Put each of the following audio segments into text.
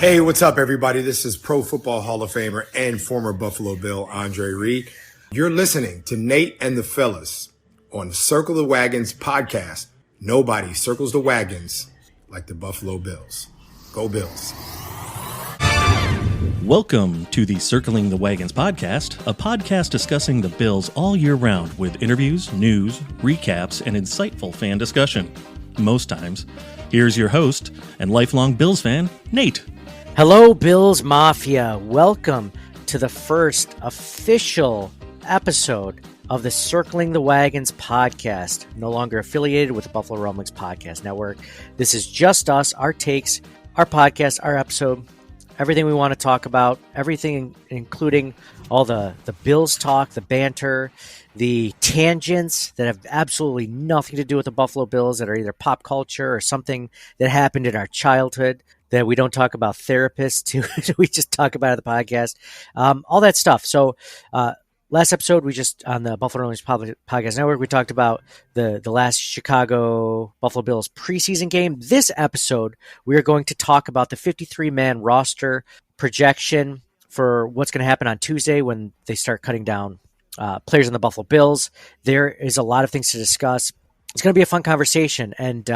Hey, what's up, everybody? This is Pro Football Hall of Famer and former Buffalo Bill Andre Reed. You're listening to Nate and the Fellas on Circle the Wagons podcast. Nobody circles the wagons like the Buffalo Bills. Go Bills. Welcome to the Circling the Wagons podcast, a podcast discussing the Bills all year round with interviews, news, recaps, and insightful fan discussion. Most times. Here's your host and lifelong Bills fan, Nate. Hello, Bills Mafia. Welcome to the first official episode of the Circling the Wagons podcast, no longer affiliated with the Buffalo Rumblings podcast network. This is just us, our takes, our podcast, our episode, everything we want to talk about, everything including all the Bills talk, the banter, the tangents that have absolutely nothing to do with the Buffalo Bills that are either pop culture or something that happened in our childhood that we don't talk about therapists too. We just talk about it on the podcast, all that stuff. So last episode, we just on the Buffalo Rumblings podcast network, we talked about the last Chicago Buffalo Bills preseason game. This episode, we are going to talk about the 53-man roster projection for what's going to happen on Tuesday when they start cutting down players in the Buffalo Bills. There is a lot of things to discuss. It's going to be a fun conversation. And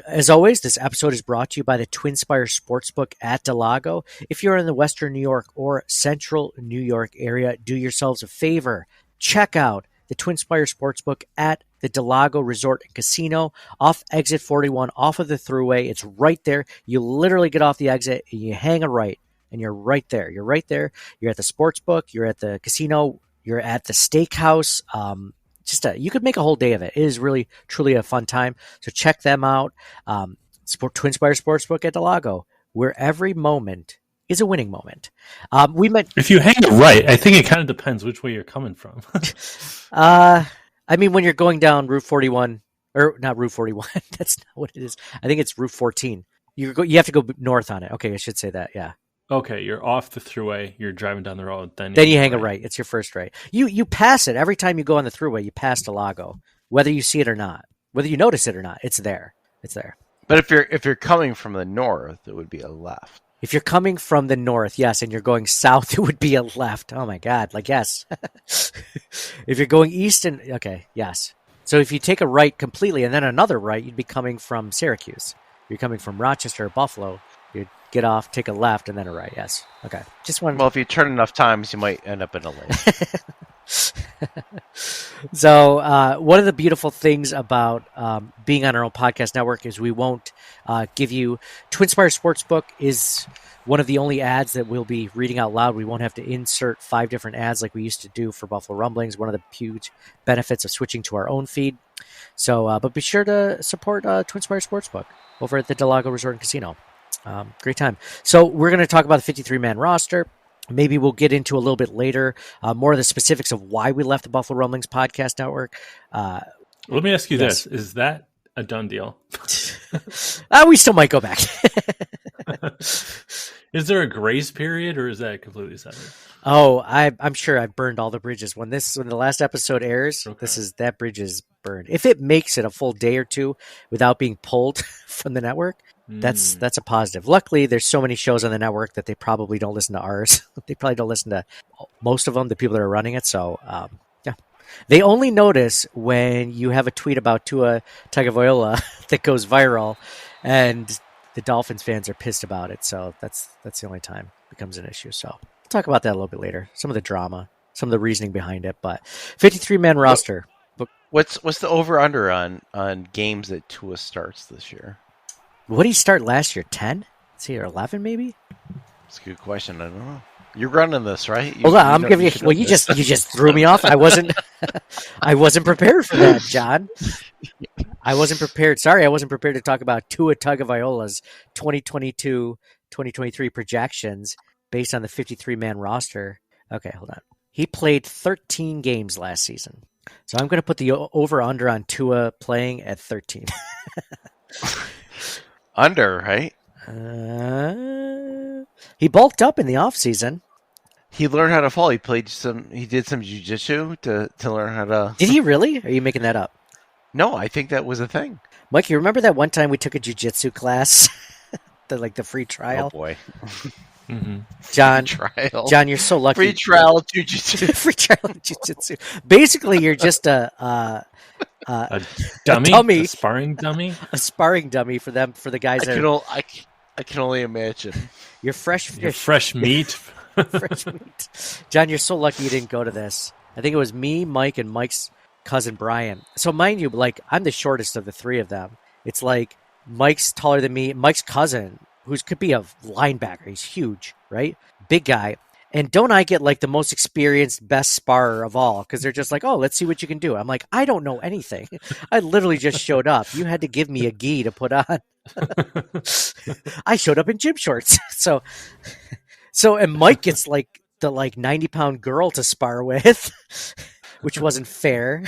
as always, this episode is brought to you by the TwinSpire Sportsbook at Del Lago. If you're in the Western New York or Central New York area, do yourselves a favor. Check out the TwinSpire Sportsbook at the Del Lago Resort and Casino off exit 41, off of the Thruway. It's right there. You literally get off the exit and you hang a right, and you're right there. You're right there. You're at the sportsbook. You're at the casino. You're at the steakhouse. You could make a whole day of it. It is really, truly a fun time. So check them out. TwinSpire Sportsbook at Del Lago, where every moment is a winning moment. If you hang it right, I think it kind of depends which way you're coming from. I mean, when you're going down Route 41, or not Route 41, that's not what it is. I think it's Route 14. You have to go north on it. Okay, I should say that. Yeah. Okay, you're off the Thruway, you're driving down the road, then you hang a right. It's your first right. You pass it every time you go on the Thruway. You pass Del Lago, whether you see it or not, whether you notice it or not. It's there. It's there. But if you're coming from the north, it would be a left. If you're coming from the north, yes, and you're going south, it would be a left. Oh my God! Like yes. If you're going east yes. So if you take a right completely and then another right, you'd be coming from Syracuse. If you're coming from Rochester or Buffalo, you'd get off, take a left, and then a right. Yes. Okay. Just one. Well, if you turn enough times, you might end up in a lane. So one of the beautiful things about being on our own podcast network is we won't give you TwinSpire Sportsbook is one of the only ads that we'll be reading out loud. We won't have to insert 5 different ads like we used to do for Buffalo Rumblings. One of the huge benefits of switching to our own feed. So, but be sure to support TwinSpire Sportsbook over at the Del Lago Resort and Casino. Great time. So we're going to talk about the 53-man roster. Maybe we'll get into a little bit later more of the specifics of why we left the Buffalo Rumblings podcast network. Let me ask you this. Is that a done deal? We still might go back. Is there a grace period or is that completely separate? Oh, I'm sure I've burned all the bridges. When the last episode airs, that bridge is burned. If it makes it a full day or two without being pulled from the network, that's a positive. Luckily, there's so many shows on the network that they probably don't listen to ours. They probably don't listen to most of them, the people that are running it. So, yeah. They only notice when you have a tweet about Tua Tagovailoa that goes viral and the Dolphins fans are pissed about it. So that's the only time it becomes an issue. So we'll talk about that a little bit later. Some of the drama, some of the reasoning behind it, but 53-man roster. What's the over-under on games that Tua starts this year? What did he start last year? 10? Is he 11 maybe? That's a good question. I don't know. You're running this, right? Hold on, I'm giving you. Well, you just threw me off. I wasn't prepared for that, John. I wasn't prepared. Sorry, I wasn't prepared to talk about Tua Tagovailoa's 2022-2023 projections based on the 53-man roster. Okay, hold on. He played 13 games last season. So I'm going to put the over-under on Tua playing at 13. Under, right? He bulked up in the offseason. He learned how to fall. He did some jiu-jitsu to learn how to... Did he really? Or are you making that up? No, I think that was a thing. Mike, you remember that one time we took a jiu-jitsu class? the free trial. Oh boy. John, Trial. John, you're so lucky. Free trial jujitsu. Free trial jiu-jitsu. Basically, you're just a dummy, a sparring dummy, a sparring dummy for the guys I can only imagine. You're fresh fish. You're fresh meat. Fresh meat. John, you're so lucky you didn't go to this. I think it was me, Mike, and Mike's cousin Brian. So mind you, like I'm the shortest of the three of them. It's like Mike's taller than me. Mike's cousin, who could be a linebacker, he's huge, right? Big guy. And don't I get like the most experienced, best sparrer of all? Because they're just like, oh, let's see what you can do. I'm like, I don't know anything. I literally just showed up. You had to give me a gi to put on. I showed up in gym shorts. And Mike gets like the 90-pound girl to spar with, which wasn't fair.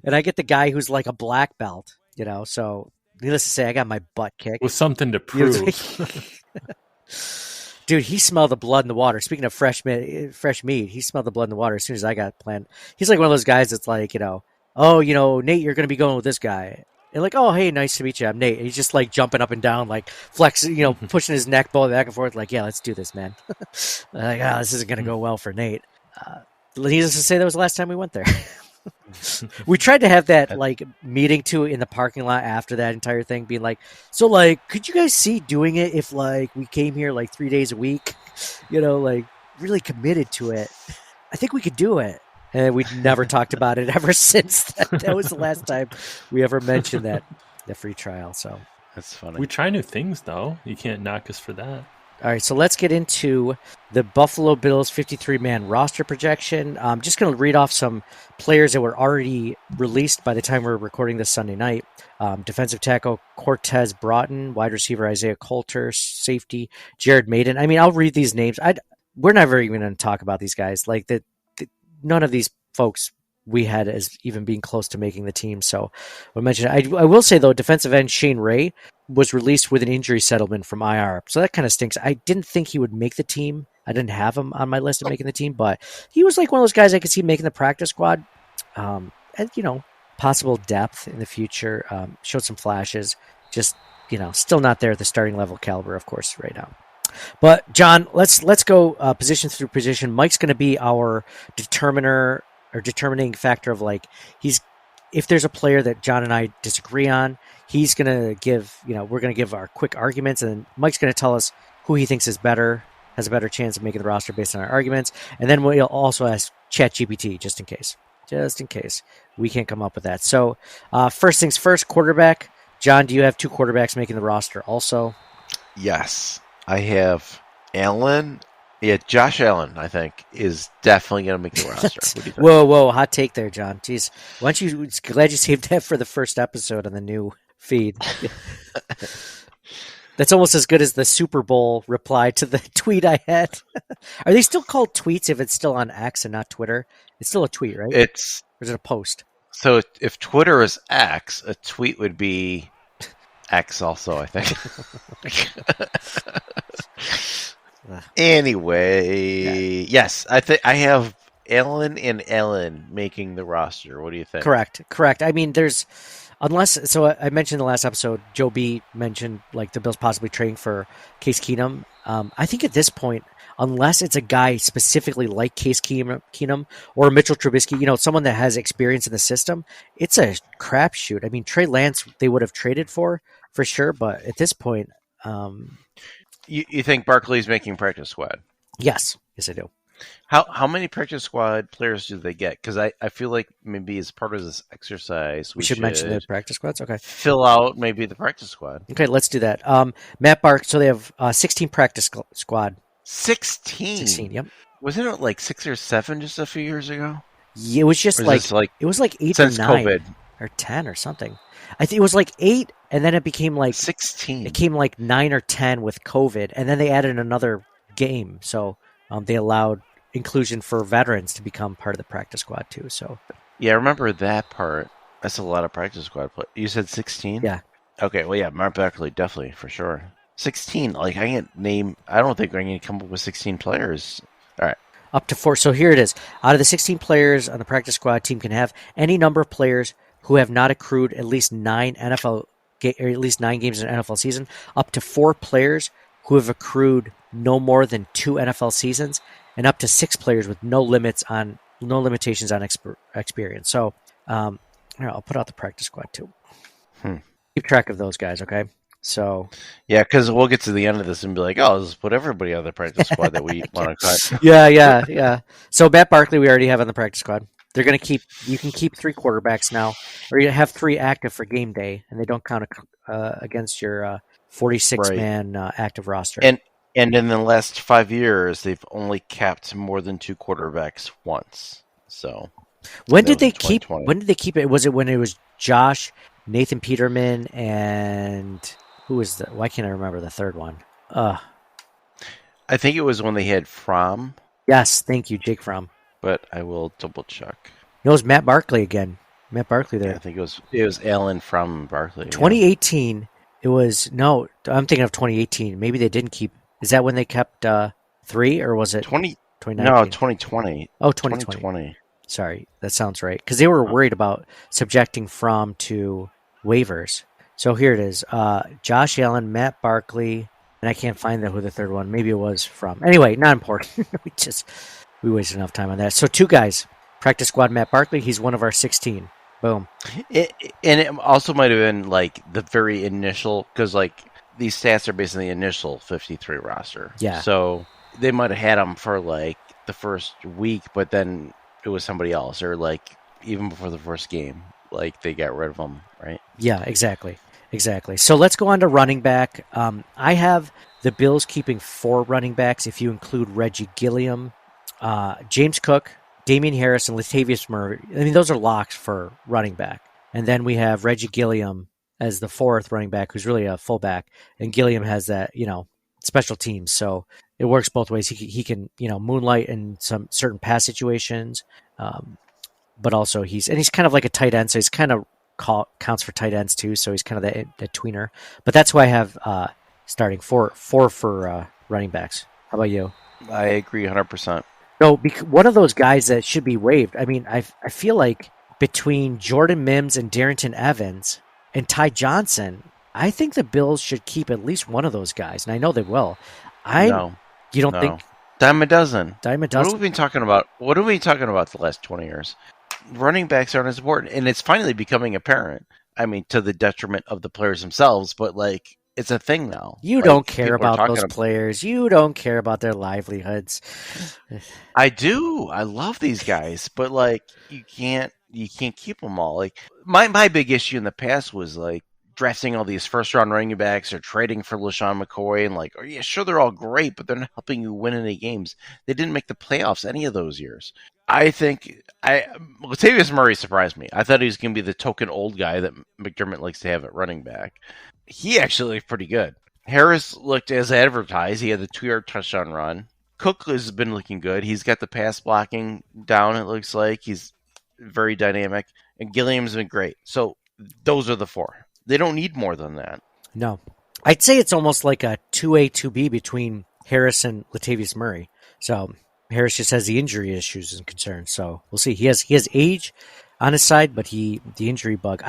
And I get the guy who's like a black belt, so needless to say, I got my butt kicked. With something to prove. Dude, he smelled the blood in the water. Speaking of fresh meat, he smelled the blood in the water as soon as I got planned. He's like one of those guys that's like, oh, Nate, you're going to be going with this guy. And like, oh, hey, nice to meet you. I'm Nate. And he's just like jumping up and down, like flexing, pushing his neck bone back and forth. Like, yeah, let's do this, man. Like, this isn't going to go well for Nate. Needless to say, that was the last time we went there. We tried to have that like meeting too in the parking lot after that entire thing, being like, so like, could you guys see doing it if like we came here like 3 days a week, like really committed to it? I think we could do it. And we never talked about it ever since. That was the last time we ever mentioned the free trial. So that's funny. We try new things though. You can't knock us for that. All right, so let's get into the Buffalo Bills 53-man roster projection. I'm just going to read off some players that were already released by the time we're recording this Sunday night. Defensive tackle Cortez Broughton, wide receiver Isaiah Coulter, safety Jared Maiden. I mean, I'll read these names. We're never even going to talk about these guys. Like none of these folks we had as even being close to making the team. So I mentioned, I will say though, defensive end Shane Ray was released with an injury settlement from IR. So that kind of stinks. I didn't think he would make the team. I didn't have him on my list of making the team, but he was like one of those guys I could see making the practice squad. And possible depth in the future. Showed some flashes. Just, still not there at the starting level caliber, of course, right now. But John, let's go position through position. Mike's going to be our determining factor of like if there's a player that John and I disagree on, he's going to give, we're going to give our quick arguments, and then Mike's going to tell us who he thinks has a better chance of making the roster based on our arguments. And then we'll also ask ChatGPT just in case we can't come up with that. So first things first, quarterback. John, do you have two quarterbacks making the roster also? Yes, I have Allen. Yeah, Josh Allen, I think, is definitely going to make the roster. What do you think? Whoa, hot take there, John. Jeez, why don't you? Glad you saved that for the first episode on the new feed. That's almost as good as the Super Bowl reply to the tweet I had. Are they still called tweets if it's still on X and not Twitter? It's still a tweet, right? Or is it a post? So if Twitter is X, a tweet would be X also, I think. Anyway, yeah. Yes, I have Allen and Allen making the roster. What do you think? Correct. I mean, I mentioned in the last episode, Joe B mentioned like the Bills possibly trading for Case Keenum. I think at this point, unless it's a guy specifically like Case Keenum or Mitchell Trubisky, someone that has experience in the system, it's a crapshoot. I mean, Trey Lance they would have traded for sure, but at this point, You think Barkley's making practice squad? Yes, I do. How many practice squad players do they get? Because I feel like maybe as part of this exercise, we should mention the practice squads. Okay, fill out maybe the practice squad. Okay, let's do that. Matt Bark. So they have 16 practice squad. 16. 16. Yep. Wasn't it like 6 or 7 just a few years ago? Yeah, it was just it was like 8 since or 9 COVID. or 10 or something. I think it was like 8, and then it became like 16. It came like 9 or 10 with COVID, and then they added another game. So they allowed inclusion for veterans to become part of the practice squad too. So yeah, I remember that part. That's a lot of practice squad play. You said 16? Yeah. Okay, well, yeah, Mark Barkley, definitely, for sure. 16, like, I don't think I can come up with 16 players. All right. Up to 4. So here it is. Out of the 16 players on the practice squad, team can have any number of players who have not accrued at least 9 NFL or at least 9 games in an NFL season, up to 4 players who have accrued no more than 2 NFL seasons, and up to 6 players with no limitations on experience. So, here, I'll put out the practice squad too. Keep track of those guys, okay? So, yeah, because we'll get to the end of this and be like, oh, let's put everybody on the practice squad that we want to cut. Yeah. So Matt Barkley, we already have on the practice squad. They're going to keep. You can keep 3 quarterbacks now, or you have 3 active for game day, and they don't count against your 46-man active roster. And in the last 5 years, they've only capped more than 2 quarterbacks once. So when did they keep? When did they keep it? Was it when it was Josh, Nathan Peterman, and who was the? Why can't I remember the third one? I think it was when they had Fromm. Yes, thank you, Jake Fromm. But I will double check. It was Matt Barkley again. Matt Barkley there. Yeah, I think it was Allen from Barkley. 2018. Yeah. It was I'm thinking of 2018. Maybe they didn't keep. Is that when they kept 3, or was it 2019? No, 2020. Oh, 2020. Sorry, that sounds right. Because they were worried about subjecting Fromm to waivers. So here it is: Josh Allen, Matt Barkley, and I can't find who the third one. Maybe it was Fromm. Anyway, not important. We wasted enough time on that. So 2 guys, practice squad. Matt Barkley, he's one of our 16. Boom. And it also might have been like the very initial, because like these stats are based on the initial 53 roster. Yeah. So they might have had him for like the first week, but then it was somebody else, or like even before the first game, like they got rid of him, right? Yeah, exactly. So let's go on to running back. I have the Bills keeping 4 running backs if you include Reggie Gilliam, James Cook, Damian Harris, and Latavius Murray. I mean, those are locks for running back. And then we have Reggie Gilliam as the 4th running back, who's really a fullback. And Gilliam has that, special teams. So it works both ways. He can, moonlight in some certain pass situations. But also he's kind of like a tight end. So he's kind of counts for tight ends too. So he's kind of that tweener. But that's why I have starting 4 for running backs. How about you? I agree 100%. No, one of those guys that should be waived. I mean, I feel like between Jordan Mims and Darrington Evans and Ty Johnson, I think the Bills should keep at least one of those guys, and I know they will. No. You don't think? Dime a dozen. Dime a dozen. What have we been talking about? What have we been talking about the last 20 years? Running backs aren't as important, and it's finally becoming apparent. I mean, to the detriment of the players themselves, but like, it's a thing now. You don't care about those players. You don't care about their livelihoods. I do. I love these guys, but like, you can't keep them all. Like, my big issue in the past was like drafting all these first round running backs or trading for LaShawn McCoy, and like, oh yeah, sure, they're all great, but they're not helping you win any games. They didn't make the playoffs any of those years. I think Latavius Murray surprised me. I thought he was going to be the token old guy that McDermott likes to have at running back. He actually looked pretty good. Harris looked as advertised. He had the 2-yard touchdown run. Cook has been looking good. He's got the pass blocking down, it looks like. He's very dynamic. And Gilliam's been great. So those are the 4. They don't need more than that. No. I'd say it's almost like a 2A, 2B between Harris and Latavius Murray. So Harris just has the injury issues and concerns. So we'll see. He has age on his side, but the injury bug.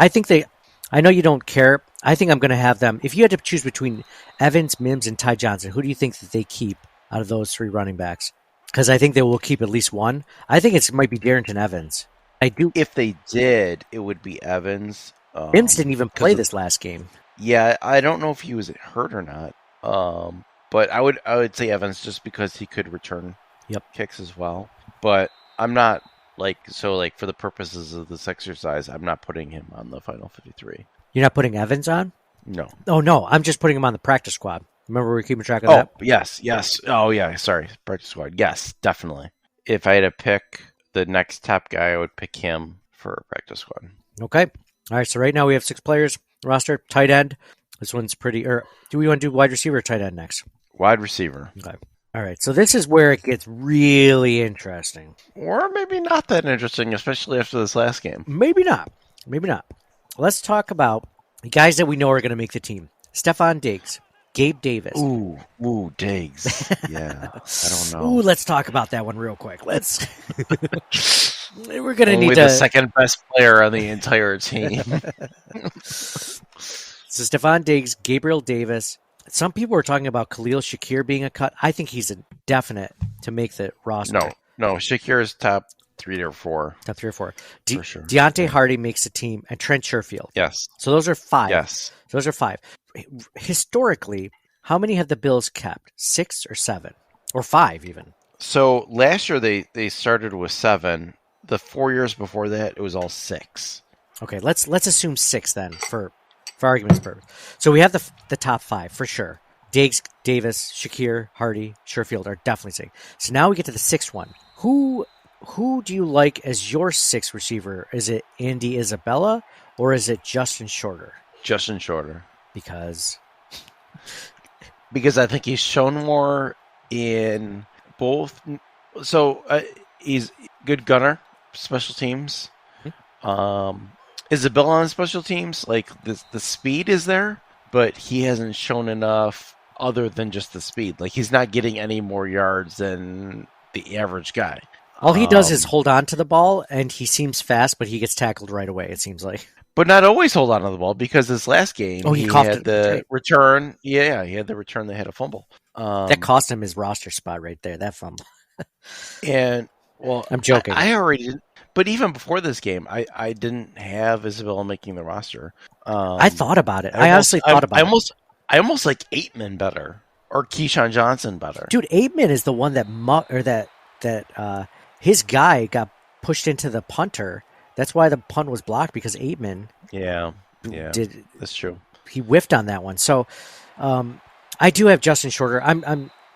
I know you don't care. I think I'm going to have them. If you had to choose between Evans, Mims, and Ty Johnson, who do you think that they keep out of those 3 running backs? Because I think they will keep at least one. I think it might be Darrington Evans. I do. If they did, it would be Evans. Mims didn't even play this last game. Yeah, I don't know if he was hurt or not. But I would say Evans just because he could return kicks as well. But I'm not for the purposes of this exercise, I'm not putting him on the final 53. You're not putting Evans on? No. Oh, no. I'm just putting him on the practice squad. Remember we were keeping track of that? Oh, yes. Oh, yeah. Sorry. Practice squad. Yes, definitely. If I had to pick the next top guy, I would pick him for practice squad. Okay. All right. So right now we have 6 players roster. Tight end. This one's pretty. Or do we want to do wide receiver or tight end next? Wide receiver. Okay. All right. So this is where it gets really interesting. Or maybe not that interesting, especially after this last game. Maybe not. Let's talk about the guys that we know are going to make the team. Stephon Diggs, Gabe Davis. Ooh, Diggs. Yeah, I don't know. Ooh, let's talk about that one real quick. We're going to need the second best player on the entire team. So Stephon Diggs, Gabriel Davis. Some people were talking about Khalil Shakir being a cut. I think he's a definite to make the roster. No, Shakir is top 3 or 4. Top 3 or 4. For sure. Deontay Hardy makes the team, and Trent Sherfield. Yes. So those are 5. Yes. Those are 5. Historically, how many have the Bills kept? 6 or 7? Or 5 even? So last year they started with 7. The 4 years before that, it was all 6. Okay, let's assume 6 then for argument's purpose. So we have the top 5 for sure. Diggs, Davis, Shakir, Hardy, Sherfield are definitely safe. So now we get to the 6th one. Who do you like as your 6th receiver? Is it Andy Isabella or is it Justin Shorter? Justin Shorter. Because I think he's shown more in both. So he's good gunner, special teams. Isabella on special teams, like the speed is there, but he hasn't shown enough other than just the speed. Like he's not getting any more yards than the average guy. All he does is hold on to the ball, and he seems fast, but he gets tackled right away, it seems like. But not always hold on to the ball, because this last game, he had the return. Yeah, he had the return that had a fumble. That cost him his roster spot right there, that fumble. And, well, I'm joking. I already didn't. But even before this game, I didn't have Isabella making the roster. I thought about it. I honestly thought about it. I almost like Aitman better, or Keyshawn Johnson better. Dude, Aitman is the one that his guy got pushed into the punter. That's why the punt was blocked, because Aitman that's true. He whiffed on that one. So I do have Justin Shorter.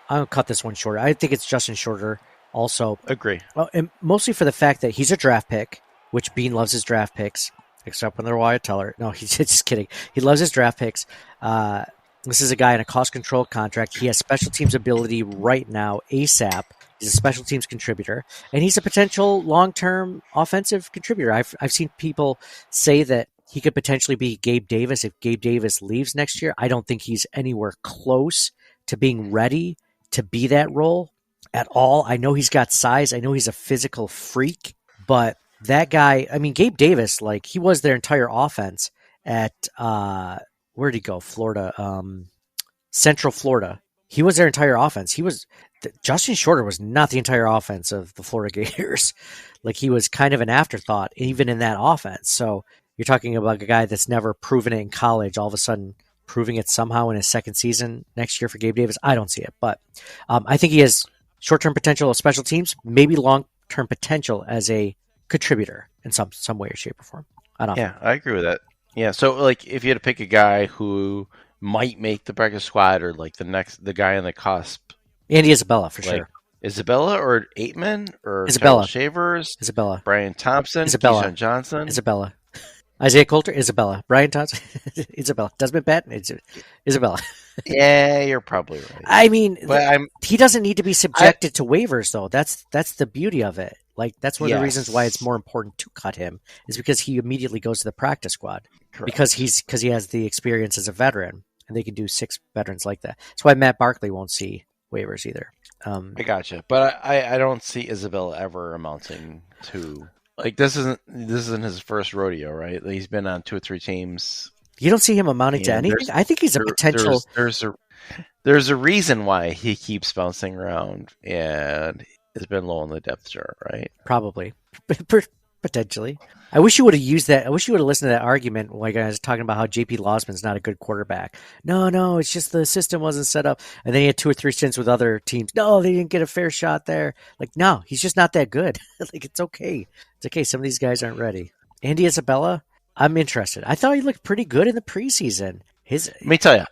I'll cut this one shorter. I think it's Justin Shorter also. Agree. Well, and mostly for the fact that he's a draft pick, which Bean loves his draft picks, except when they're Wyatt Teller. No, he's just kidding. He loves his draft picks. This is a guy in a cost-controlled contract. He has special teams ability right now, ASAP. He's a special teams contributor, and he's a potential long-term offensive contributor. I've seen people say that he could potentially be Gabe Davis if Gabe Davis leaves next year. I don't think he's anywhere close to being ready to be that role at all. I know he's got size. I know he's a physical freak, but that guy, I mean, Gabe Davis, like, he was their entire offense at, where'd he go? Florida, Central Florida. He was their entire offense. Justin Shorter was not the entire offense of the Florida Gators. Like, he was kind of an afterthought, even in that offense. So you're talking about a guy that's never proven it in college, all of a sudden proving it somehow in his second season next year for Gabe Davis. I don't see it, but I think he has short-term potential of special teams, maybe long-term potential as a contributor in some way or shape or form. I don't know. Yeah, I agree with that. Yeah, so like if you had to pick a guy who might make the practice squad, or like the guy on the cusp, Andy Isabella for like, sure. Isabella or Aitman or Isabella. Shavers, Isabella. Brian Thompson, Isabella. Keyshawn Johnson, Isabella. Isaiah Coulter, Isabella. Brian Thompson, Isabella. Desmond Patton, Isabella. Yeah, you're probably right. I mean, but he doesn't need to be subjected to waivers, though. That's the beauty of it. Like, that's one of the reasons why it's more important to cut him, is because he immediately goes to the practice squad. Correct. Because he has the experience as a veteran, and they can do 6 veterans like that. That's why Matt Barkley won't see waivers either. I gotcha, but I don't see Isabella ever amounting to, like, this isn't his first rodeo, right? Like, he's been on 2 or 3 teams. You don't see him amounting to anything? I think he's a potential. There's a reason why he keeps bouncing around and has been low on the depth chart, right? Probably. Potentially. I wish you would have used that. I wish you would have listened to that argument like I was talking about how JP Losman's not a good quarterback. No, it's just the system wasn't set up. And then he had 2 or 3 stints with other teams. No, they didn't get a fair shot there. Like, no, he's just not that good. Like, it's okay. It's okay. Some of these guys aren't ready. Andy Isabella, I'm interested. I thought he looked pretty good in the preseason. Let me tell you,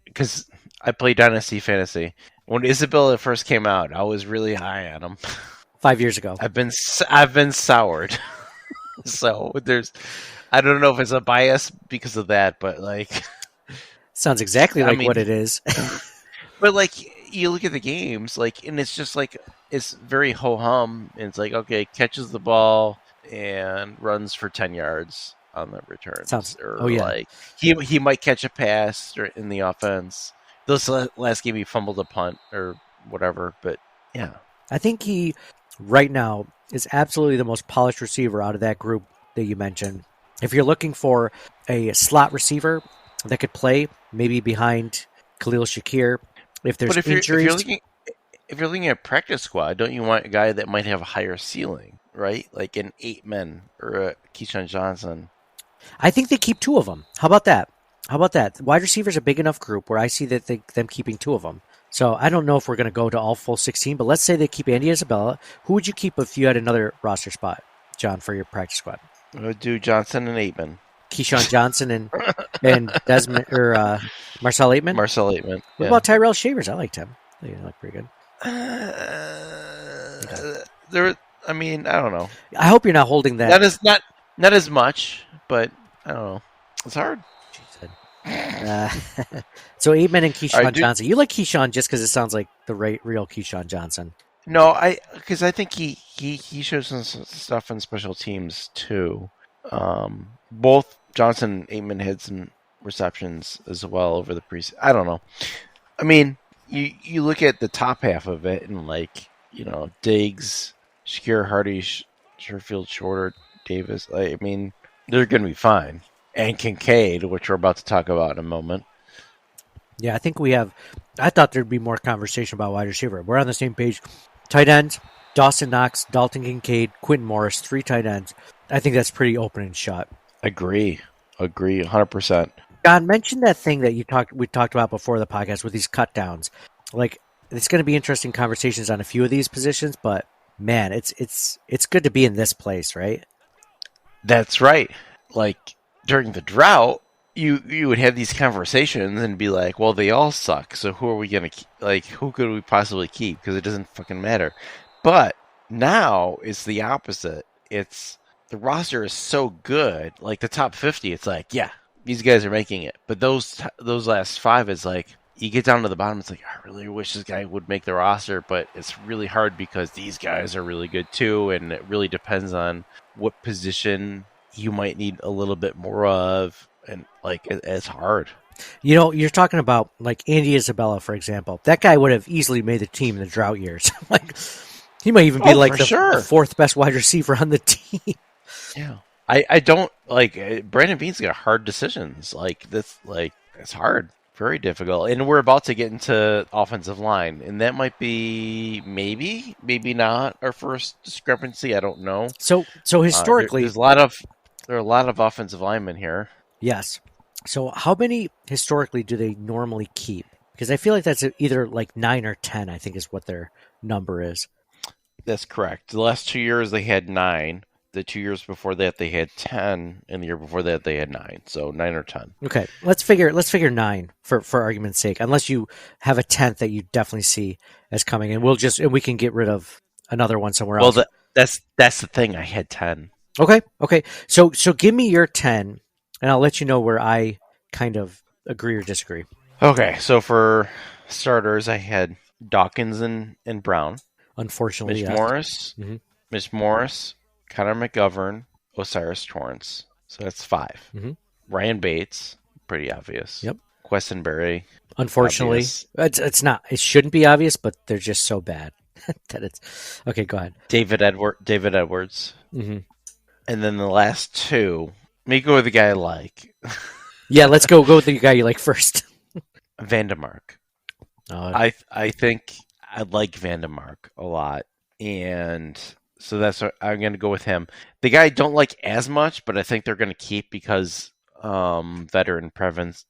because I play Dynasty Fantasy. When Isabella first came out, I was really high on him. 5 years ago. I've been soured. So I don't know if it's a bias because of that, but like, sounds exactly like what it is. But like, you look at the games, like, and it's just like, it's very ho hum. And it's like, okay, catches the ball and runs for 10 yards on the return. Like he might catch a pass in the offense. This last game he fumbled a punt or whatever, but yeah, I think he right now is absolutely the most polished receiver out of that group that you mentioned. If you're looking for a slot receiver, that could play, maybe behind Khalil Shakir. If there's But injuries, if you're looking at practice squad, don't you want a guy that might have a higher ceiling, right? Like an 8-man or a Keyshawn Johnson. I think they keep 2 of them. How about that? Wide receivers a big enough group where I see that them keeping 2 of them. So I don't know if we're going to go to all full 16, but let's say they keep Andy Isabella. Who would you keep if you had another roster spot, John, for your practice squad? I would do Johnson and 8-man. Keyshawn Johnson and Desmond or Marcel Aitman. Marcel Aitman. What about Tyrell Shavers? I liked him. He looked pretty good. I mean, I don't know. I hope you're not holding that. That is not as much, but I don't know. It's hard. So Aitman and Keyshawn Right, Johnson. You like Keyshawn just because it sounds like the real Keyshawn Johnson. No, because I think he shows some stuff in special teams too. Both Johnson and Aitman had some receptions as well over the preseason. I don't know. I mean, you look at the top half of it and Diggs, Shakir, Hardy, Sherfield, Shorter, Davis. I mean, they're going to be fine. And Kincaid, which we're about to talk about in a moment. Yeah, I think we have. I thought there'd be more conversation about wide receiver. We're on the same page. Tight ends: Dawson Knox, Dalton Kincaid, Quentin Morris. 3 tight ends. I think that's pretty open and shut. Agree, 100%. John, mention that thing that we talked about before the podcast with these cut downs. Like, it's going to be interesting conversations on a few of these positions, but man, it's good to be in this place, right? That's right. Like during the drought, you would have these conversations and be like, well, they all suck, so who are we going to who could we possibly keep? Because it doesn't fucking matter. But now it's the opposite. It's the roster is so good, like the top 50, it's like, yeah, these guys are making it. But those last 5 is like, you get down to the bottom, it's like, I really wish this guy would make the roster, but it's really hard because these guys are really good too, and it really depends on what position you might need a little bit more of, and it's hard. You're talking about like Andy Isabella, for example. That guy would have easily made the team in the drought years. Like, he might even be the 4th best wide receiver on the team. Yeah, I don't Brandon Beane's got hard decisions. It's hard, very difficult, and we're about to get into offensive line, and that might be maybe not our first discrepancy. I don't know. So historically, there are a lot of offensive linemen here. Yes. So how many historically do they normally keep? Because I feel like that's either like 9 or 10. I think is what their number is. That's correct. The last 2 years they had 9. The 2 years before that they had 10, and the year before that they had 9. So 9 or 10. Okay, let's figure 9 for argument's sake. Unless you have a 10th that you definitely see as coming, and we can get rid of another one somewhere else. Well, that's the thing. I had 10. Okay. So give me your 10, and I'll let you know where I kind of agree or disagree. Okay, so for starters, I had Dawkins and Brown. Unfortunately, Mitch Morris, Connor McGovern, Osiris Torrance. So that's 5. Mm-hmm. Ryan Bates, pretty obvious. Yep. Questenberry. Unfortunately, obvious. It's not. It shouldn't be obvious, but they're just so bad that it's okay. Go ahead. David Edwards. Mm-hmm. And then the last 2, me go with the guy I like. Yeah, let's go with the guy you like first. Vandemark. I think I like Vandemark a lot, and so that's what I'm going to go with him. The guy I don't like as much, but I think they're going to keep because veteran presence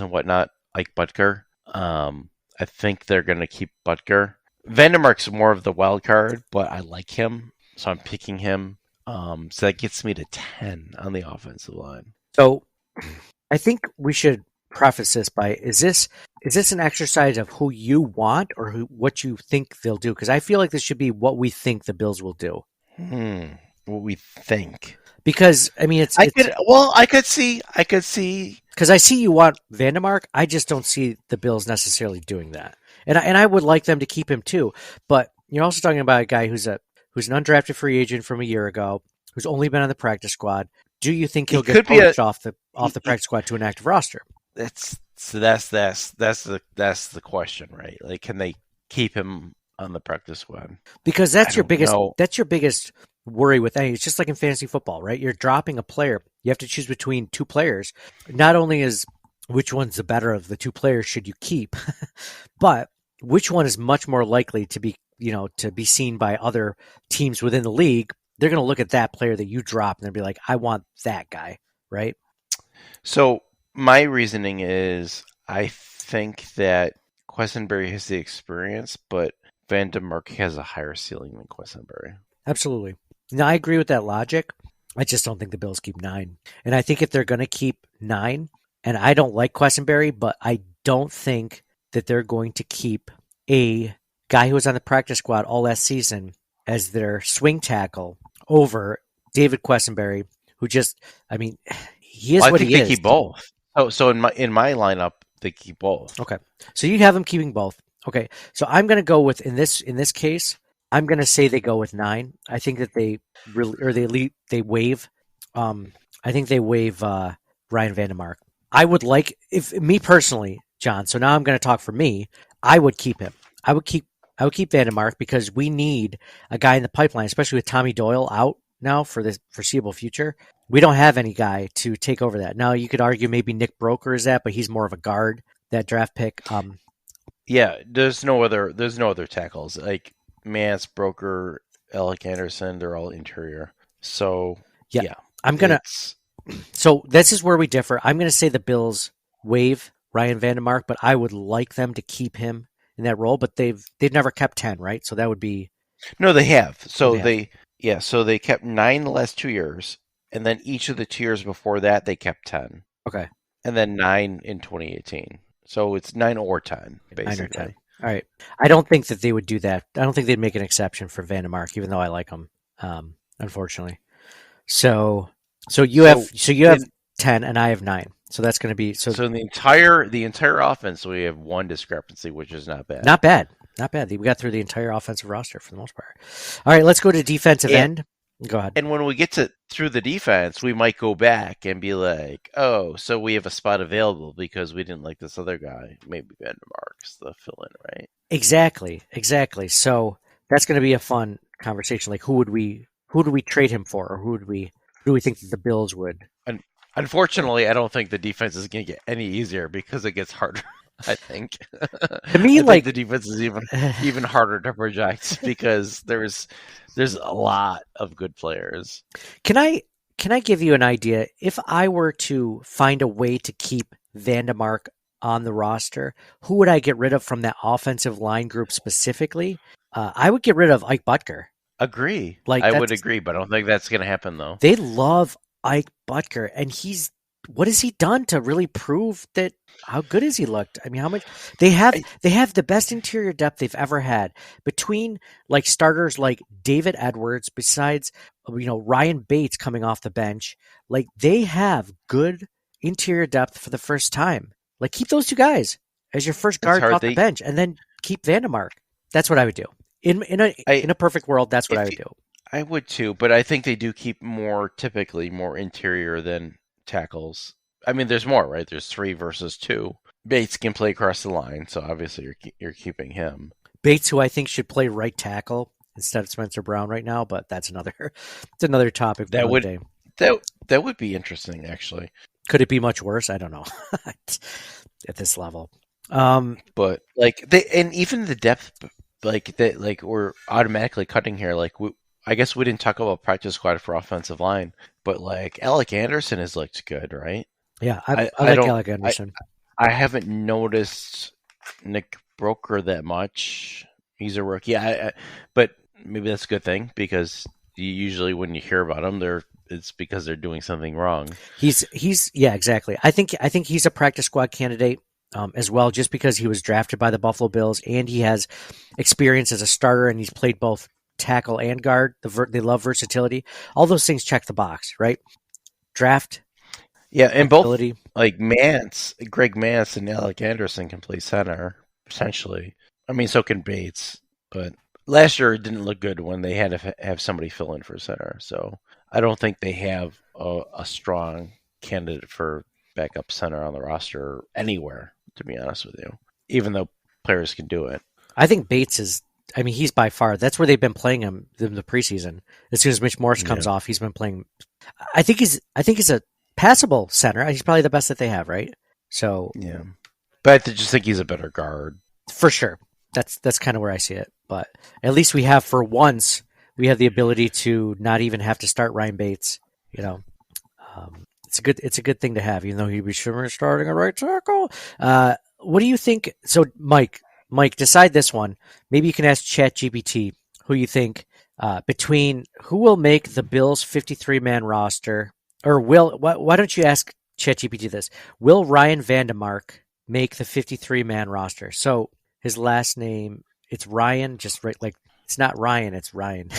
and whatnot, like Butker. I think they're going to keep Butker. Vandemark's more of the wild card, but I like him, so I'm picking him. So that gets me to 10 on the offensive line. So I think we should preface this by, is this an exercise of who you want or what you think they'll do? Because I feel like this should be what we think the Bills will do. What we think. Because, I mean, I could see. Because I see you want Vandemark. I just don't see the Bills necessarily doing that. And I would like them to keep him too. But you're also talking about a guy who's an undrafted free agent from a year ago, who's only been on the practice squad. Do you think he'll get poached off the practice squad to an active roster? That's the question, right? Like, can they keep him on the practice squad? Because that's your biggest worry with any. It's just like in fantasy football, right? You're dropping a player. You have to choose between two players. Not only is which one's the better of the two players should you keep, but which one is much more likely to be, to be seen by other teams within the league. They're going to look at that player that you drop and they'll be like, I want that guy, right? So my reasoning is I think that Quessenberry has the experience, but Van de Mark has a higher ceiling than Quessenberry. Absolutely. Now, I agree with that logic. I just don't think the Bills keep 9. And I think if they're going to keep 9, and I don't like Quessenberry, but I don't think that they're going to keep a guy who was on the practice squad all last season as their swing tackle over David Quessenberry, who just, he is what he is. I think they keep both. So in my lineup, they keep both. Okay. So you have them keeping both. Okay. So I'm going to go with, in this case, I'm going to say they go with 9. I think that they waive. I think they waive Ryan Vandemark. I would like, if me personally, John. So now I'm going to talk for me. I would keep him. I would keep Vandemark because we need a guy in the pipeline, especially with Tommy Doyle out now for the foreseeable future. We don't have any guy to take over that. Now you could argue maybe Nick Broker is that, but he's more of a guard. That draft pick. Yeah, there's no other tackles like Mance, Broker, Alec Anderson. They're all interior. So yeah. So this is where we differ. I'm gonna say the Bills waive Ryan Vandemark, but I would like them to keep him in that role. But they've never kept 10, right? So that would be no, they have. So they kept 9 the last 2 years, and then each of the 2 years before that they kept 10. Okay, and then 9 in 2018. So it's 9 or 10, basically. 9 or 10. All right. I don't think that they would do that. I don't think they'd make an exception for Vandemark, even though I like him. Unfortunately. So you have 10 and I have 9. So that's going to be so in the entire offense we have one discrepancy, which is not bad. Not bad. We got through the entire offensive roster for the most part. All right, let's go to defensive end. Go ahead. And when we get through the defense, we might go back and be like, oh, so we have a spot available because we didn't like this other guy. Maybe Vandemark's the fill-in, right? Exactly. So that's going to be a fun conversation. Like, who do we trade him for, or who do we think that the Bills would? Unfortunately, I don't think the defense is going to get any easier because it gets harder. I think. To me, the defense is even harder to project because there's a lot of good players. Can I give you an idea? If I were to find a way to keep Vandemark on the roster, who would I get rid of from that offensive line group specifically? I would get rid of Ike Butker. Agree. I would agree, but I don't think that's going to happen though. They love Ike Butker, and what has he done to really prove that? How good has he looked? I mean, how much they have the best interior depth they've ever had between like starters like David Edwards, besides Ryan Bates coming off the bench. Like they have good interior depth for the first time. Like keep those two guys as your first guard off the bench, and then keep Vandemark. That's what I would do. In a perfect world, that's what I would do. I would too, but I think they do keep typically more interior than tackles. I mean, there's more, right? There's 3 versus 2. Bates can play across the line, so obviously you're keeping him. Bates, who I think should play right tackle instead of Spencer Brown right now, but that's another topic. That would be interesting, actually. Could it be much worse? I don't know. At this level, but and even the depth, we're automatically cutting here. I guess we didn't talk about practice squad for offensive line, but Alec Anderson has looked good, right? Yeah, I like Alec Anderson. I haven't noticed Nick Broker that much. He's a rookie, but maybe that's a good thing because usually when you hear about them, it's because they're doing something wrong. He's exactly. I think he's a practice squad candidate as well, just because he was drafted by the Buffalo Bills and he has experience as a starter and he's played both tackle and guard. They love versatility. All those things check the box, right? Draft. Yeah, and both Greg Mance and Alec Anderson can play center, essentially. I mean, so can Bates, but last year it didn't look good when they had to have somebody fill in for center. So I don't think they have a strong candidate for backup center on the roster anywhere, to be honest with you, even though players can do it. I think Bates is I mean, he's by far, that's where they've been playing him in the preseason. As soon as Mitch Morse comes off, he's been playing. I think he's a passable center. He's probably the best that they have, right? So yeah, but I just think he's a better guard for sure. That's kind of where I see it. But at least we have, for once, we have the ability to not even have to start Ryan Bates. You know, it's a good thing to have, even though he'd be starting a right tackle. What do you think? So, Mike, decide this one. Maybe you can ask ChatGPT who you think between who will make the Bills 53-man roster, or why don't you ask ChatGPT this? Will Ryan Vandemark make the 53-man roster? So his last name, it's Ryan, just right, like it's not Ryan, it's Ryan.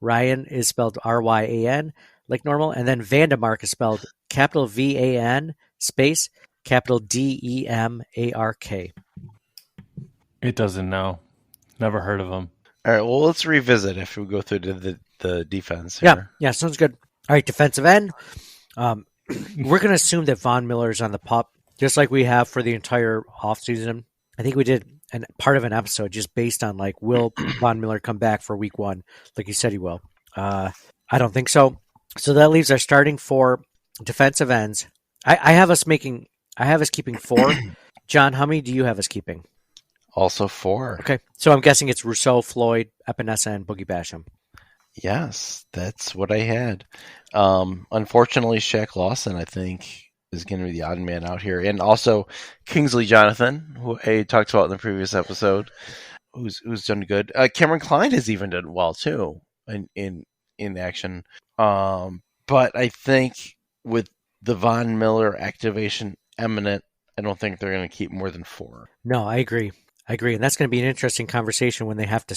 Ryan is spelled Ryan like normal, and then Vandemark is spelled capital VAN space capital DEMARK. It doesn't know. Never heard of him. All right, well, let's revisit if we go through the defense here. Yeah, sounds good. All right, defensive end. We're going to assume that Von Miller's on the pup, just like we have for the entire offseason. I think we did part of an episode just based on, like, will Von Miller come back for week 1, like he said he will. I don't think so. So that leaves our starting 4 defensive ends. I have us keeping 4. John, how many do you have us keeping? Also 4. Okay, so I'm guessing it's Rousseau, Floyd, Epinesa, and Boogie Basham. Yes, that's what I had. Unfortunately, Shaq Lawson, I think, is going to be the odd man out here. And also Kingsley Jonathan, who I talked about in the previous episode, who's done good. Cameron Klein has even done well, too, in action. But I think with the Von Miller activation imminent, I don't think they're going to keep more than 4. No, I agree. And that's going to be an interesting conversation when they have to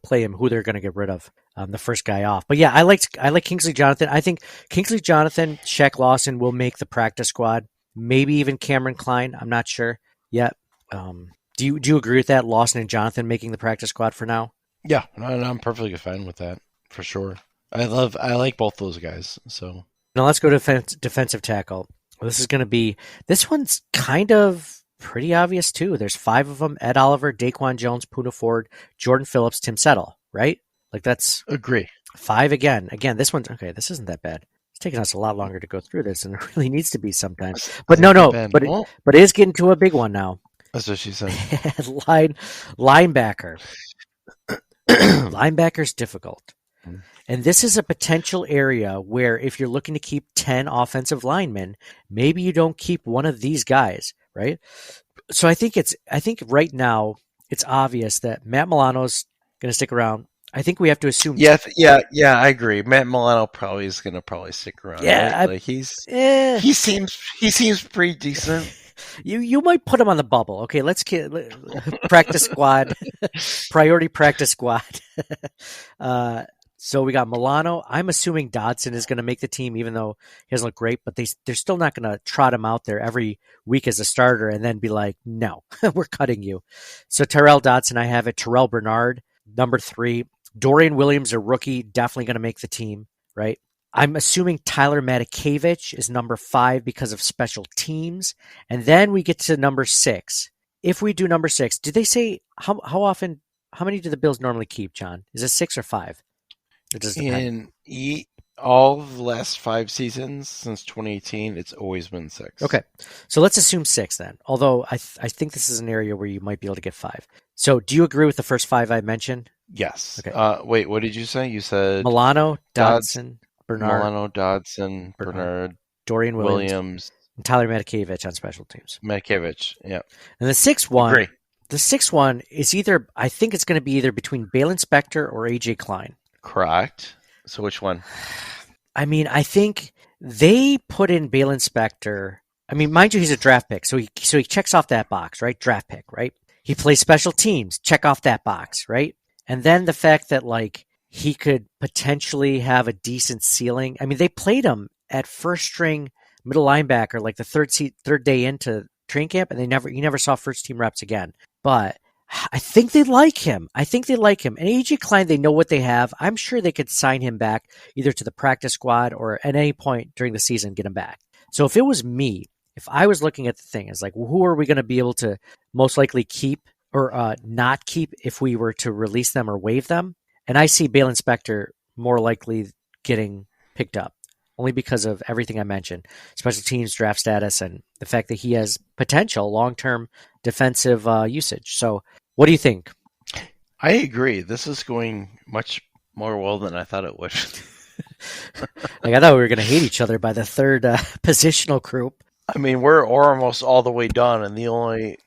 play him, who they're going to get rid of, the first guy off. But yeah, I like Kingsley Jonathan. I think Kingsley Jonathan, Shaq Lawson will make the practice squad. Maybe even Cameron Klein. I'm not sure yet. Do you agree with that? Lawson and Jonathan making the practice squad for now? Yeah, I'm perfectly fine with that for sure. I like both those guys. So now let's go to defensive tackle. This one's kind of pretty obvious too. There's 5 of them: Ed Oliver, Daquan Jones, Poona Ford, Jordan Phillips, Tim Settle. Right? Like that's agree. 5 again. Again, this one's okay. This isn't that bad. It's taking us a lot longer to go through this than it really needs to be sometimes. But but it is getting to a big one now. That's what she said. Linebacker. Linebacker's difficult. And this is a potential area where if you're looking to keep 10 offensive linemen, maybe you don't keep one of these guys, right? So I think right now it's obvious that Matt Milano's going to stick around. I think we have to assume. Yeah, I agree. Matt Milano probably is going to stick around. Yeah, right? He seems pretty decent. You might put him on the bubble. Okay, let's get practice squad, priority practice squad. So we got Milano. I'm assuming Dodson is going to make the team, even though he doesn't look great. But they're still not going to trot him out there every week as a starter and then be like, no, we're cutting you. So Tyrell Dodson, I have it. Terrell Bernard, number 3. Dorian Williams, a rookie, definitely going to make the team, right? I'm assuming Tyler Matakevich is number 5 because of special teams. And then we get to number 6. If we do number 6, did they say how many do the Bills normally keep, John? Is it 6 or 5? It does depend. In all of the last 5 seasons since 2018, it's always been 6. Okay. So let's assume 6 then. Although I think this is an area where you might be able to get 5. So do you agree with the first 5 I mentioned? Yes. Okay. Wait, what did you say? You said Milano, Dodson, Bernard. Milano, Dodson, Bernard, Dorian Williams, and Tyler Matakevich on special teams. Matakevich, yeah. And the 6th one, Agree. The 6th one is I think it's going to be either between Balen Spector or AJ Klein. Correct. So which one? I mean, I think they put in Balen Spector. I mean, mind you, he's a draft pick, so he checks off that box, right? Draft pick, right? He plays special teams, check off that box, right? And then the fact that like he could potentially have a decent ceiling. I mean, they played him at first string middle linebacker like the third day into training camp, and you never saw first team reps again. But I think they like him. And AJ Klein, they know what they have. I'm sure they could sign him back either to the practice squad or at any point during the season get him back. So if it was me, if I was looking at the thing, it's like, well, who are we going to be able to most likely keep or not keep if we were to release them or waive them. And I see Balin Spector more likely getting picked up, only because of everything I mentioned, special teams, draft status, and the fact that he has potential long-term defensive usage. So what do you think? I agree. This is going much more well than I thought it would. Like, I thought we were going to hate each other by the third positional group. I mean, we're almost all the way done, and I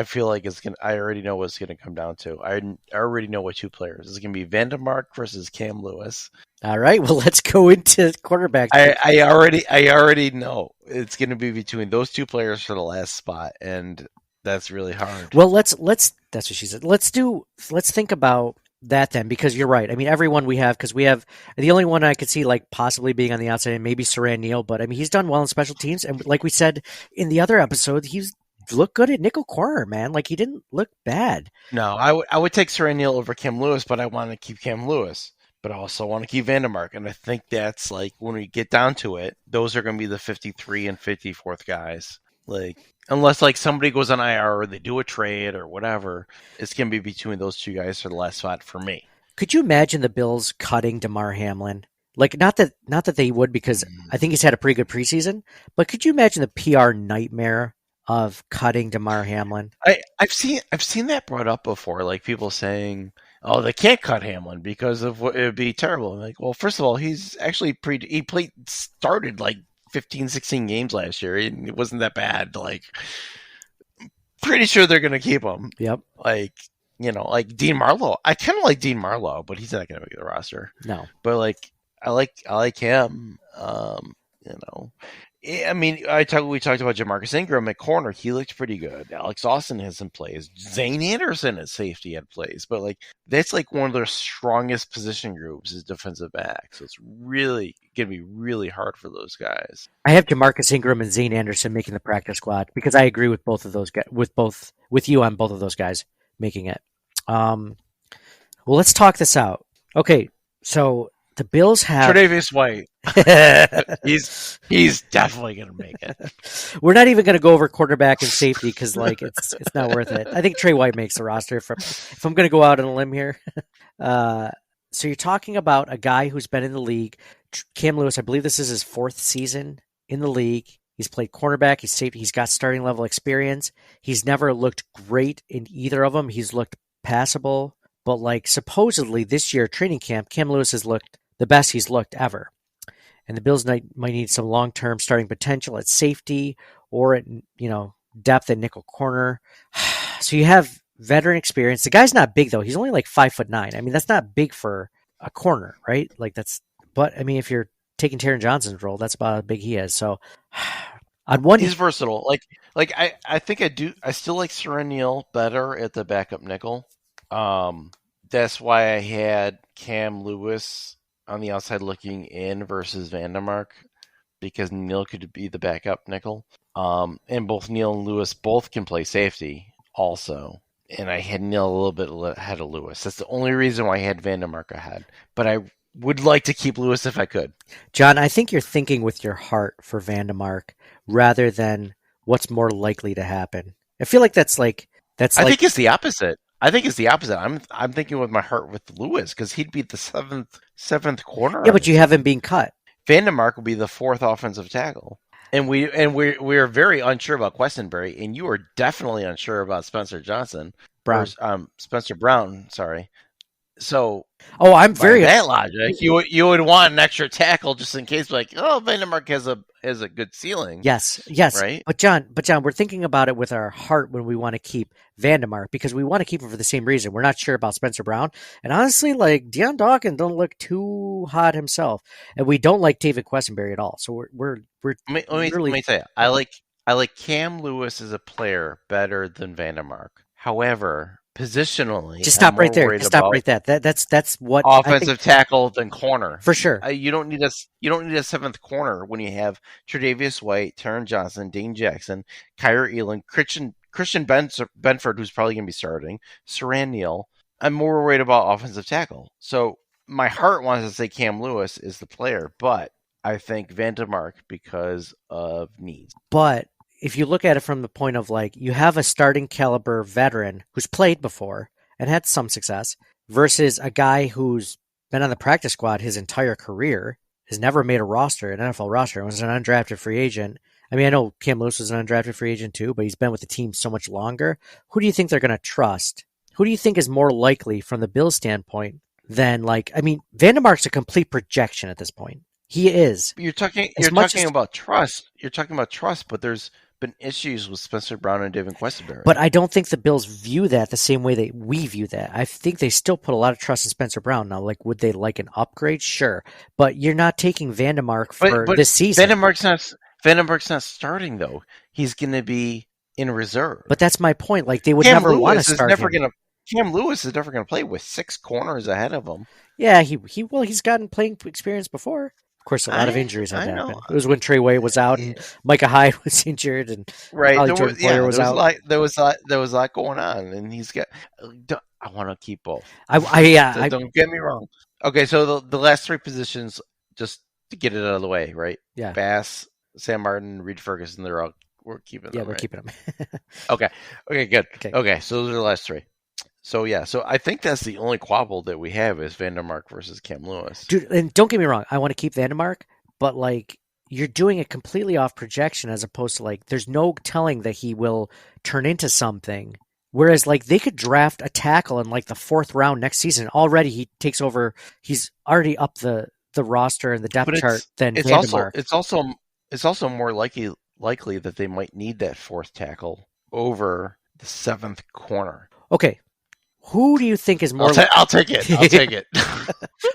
feel like it's gonna. I already know what it's gonna come down to. I already know what two players. It's gonna be Vandermark versus Cam Lewis. All right, well, let's go into quarterback. I already know it's gonna be between those two players for the last spot, and that's really hard. Well, let's that's what she said. Let's think about that then, because you're right. I mean, everyone we have, because we have the only one I could see like possibly being on the outside, and maybe Saran Neal, but I mean, he's done well in special teams, and like we said in the other episode, he's looked good at nickel corner, man. Like, he didn't look bad. No, I would take Saran Neal over Cam Lewis, but I want to keep Cam Lewis. But I also want to keep Vandermark, and I think that's like when we get down to it, those are going to be the 53 and 54th guys. Like, unless like somebody goes on IR or they do a trade or whatever, it's going to be between those two guys for the last spot for me. Could you imagine the Bills cutting DeMar Hamlin? Like, not that they would, because I think he's had a pretty good preseason, but could you imagine the PR nightmare of cutting DeMar Hamlin? I've seen that brought up before, like people saying, "Oh, they can't cut Hamlin because of what it would be terrible." I'm like, well, first of all, he's actually started like 15, 16 games last year. It wasn't that bad. Like, pretty sure they're going to keep him. Yep. Like, like Dean Marlowe. I kind of like Dean Marlowe, but he's not going to make the roster. No. But like, I like him. I mean, we talked about Jamarcus Ingram at corner. He looked pretty good. Alex Austin has some plays. Zane Anderson at safety had plays. But like, that's like one of their strongest position groups is defensive back. So it's really going to be really hard for those guys. I have Jamarcus Ingram and Zane Anderson making the practice squad because I agree with both of those guys, with you on both of those guys making it. Well, let's talk this out. Okay, so the Bills have Tre'Davious White. he's definitely going to make it. We're not even going to go over quarterback and safety because like it's not worth it. I think Trey White makes the roster if I'm going to go out on a limb here. So you're talking about a guy who's been in the league, Cam Lewis. I believe this is his fourth season in the league. He's played cornerback. He's safety. He's got starting level experience. He's never looked great in either of them. He's looked passable, but like supposedly this year training camp, Cam Lewis has looked the best he's looked ever. And the Bills might need some long-term starting potential at safety or at, depth at nickel corner. So you have veteran experience. The guy's not big though. He's only like 5'9". I mean, that's not big for a corner, right? Like but I mean, if you're taking Taron Johnson's role, that's about how big he is. So on one, he's versatile. Like I think I still like Saran Neal better at the backup nickel. That's why I had Cam Lewis on the outside looking in versus Vandermark, because Neal could be the backup nickel. And both Neal and Lewis both can play safety also. And I had Neal a little bit ahead of Lewis. That's the only reason why I had Vandermark ahead. But I would like to keep Lewis if I could. John, I think you're thinking with your heart for Vandermark rather than what's more likely to happen. I feel like I think it's the opposite. I'm thinking with my heart with Lewis because he'd be the seventh corner. Yeah, but you have him being cut. Vandermark will be the fourth offensive tackle, and we're very unsure about Questenberry, and you are definitely unsure about Spencer Brown. Sorry. So, I'm very that logic. You would want an extra tackle just in case, like, Vandermark has a good ceiling. Yes, right. But John, we're thinking about it with our heart when we want to keep Vandermark because we want to keep him for the same reason. We're not sure about Spencer Brown, and honestly, like Deion Dawkins don't look too hot himself, and we don't like David Questenberry at all. So we're. Let me tell you, I like Cam Lewis as a player better than Vandermark. However, positionally, just stop right there. Just stop right there. That's what offensive tackle than corner for sure. You don't need a seventh corner when you have Tre'Davious White, Taron Johnson, Dane Jackson, Kyrie Elam, Christian Benford, who's probably going to be starting, Saran Neal. I'm more worried about offensive tackle. So my heart wants to say Cam Lewis is the player, but I think Vandermark because of needs. But if you look at it from the point of like, you have a starting caliber veteran who's played before and had some success versus a guy who's been on the practice squad his entire career, has never made a roster, an NFL roster, and was an undrafted free agent. I mean, I know Cam Lewis was an undrafted free agent too, but he's been with the team so much longer. Who do you think they're going to trust? Who do you think is more likely from the Bills standpoint than like, I mean, Vandermark's a complete projection at this point. He is. You're talking about trust. You're talking about trust, but there's been issues with Spencer Brown and David Questenberry. But I don't think the Bills view that the same way that we view that. I think they still put a lot of trust in Spencer Brown. Now, like, would they like an upgrade? Sure. But you're not taking Vandermark for this season. Vandermark's not starting, though. He's going to be in reserve. But that's my point. Like, they would never want to start him. Cam Lewis is never going to play with 6 corners ahead of him. Yeah, he's gotten playing experience before. Of course, a lot of injuries had happened. It was when Trey Way was out and Micah Hyde was injured and Jordan Poyer was out. There was a lot going on, and he's got. I want to keep both. Don't get me wrong. Okay, so the last 3 positions, just to get it out of the way, right? Yeah. Bass, Sam Martin, Reed Ferguson. We're keeping them. Yeah, we're keeping them. Okay, good. Okay, so those are the last 3. So I think that's the only quabble that we have is Vandermark versus Cam Lewis. Dude, and don't get me wrong, I want to keep Vandermark, but like you're doing it completely off projection as opposed to like there's no telling that he will turn into something. Whereas like they could draft a tackle in like the 4th round next season. Already he takes over. He's already up the roster and the depth chart than Vandermark. It's also more likely that they might need that 4th tackle over the 7th corner. Okay. Who do you think is more? I'll take it. I'll take it.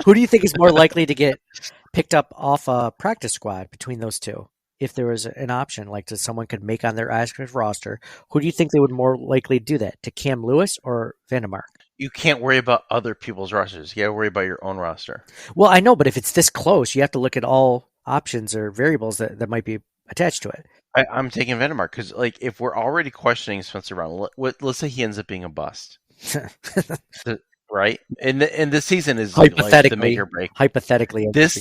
Who do you think is more likely to get picked up off a practice squad between those two? If there was an option, like that someone could make on their active roster, who do you think they would more likely do that? To Cam Lewis or Vandermark? You can't worry about other people's rosters. You got to worry about your own roster. Well, I know, but if it's this close, you have to look at all options or variables that might be attached to it. I'm taking Vandermark because, like, if we're already questioning Spencer Brown, let's say he ends up being a bust. Right? And this season is like the make or break. Hypothetically, this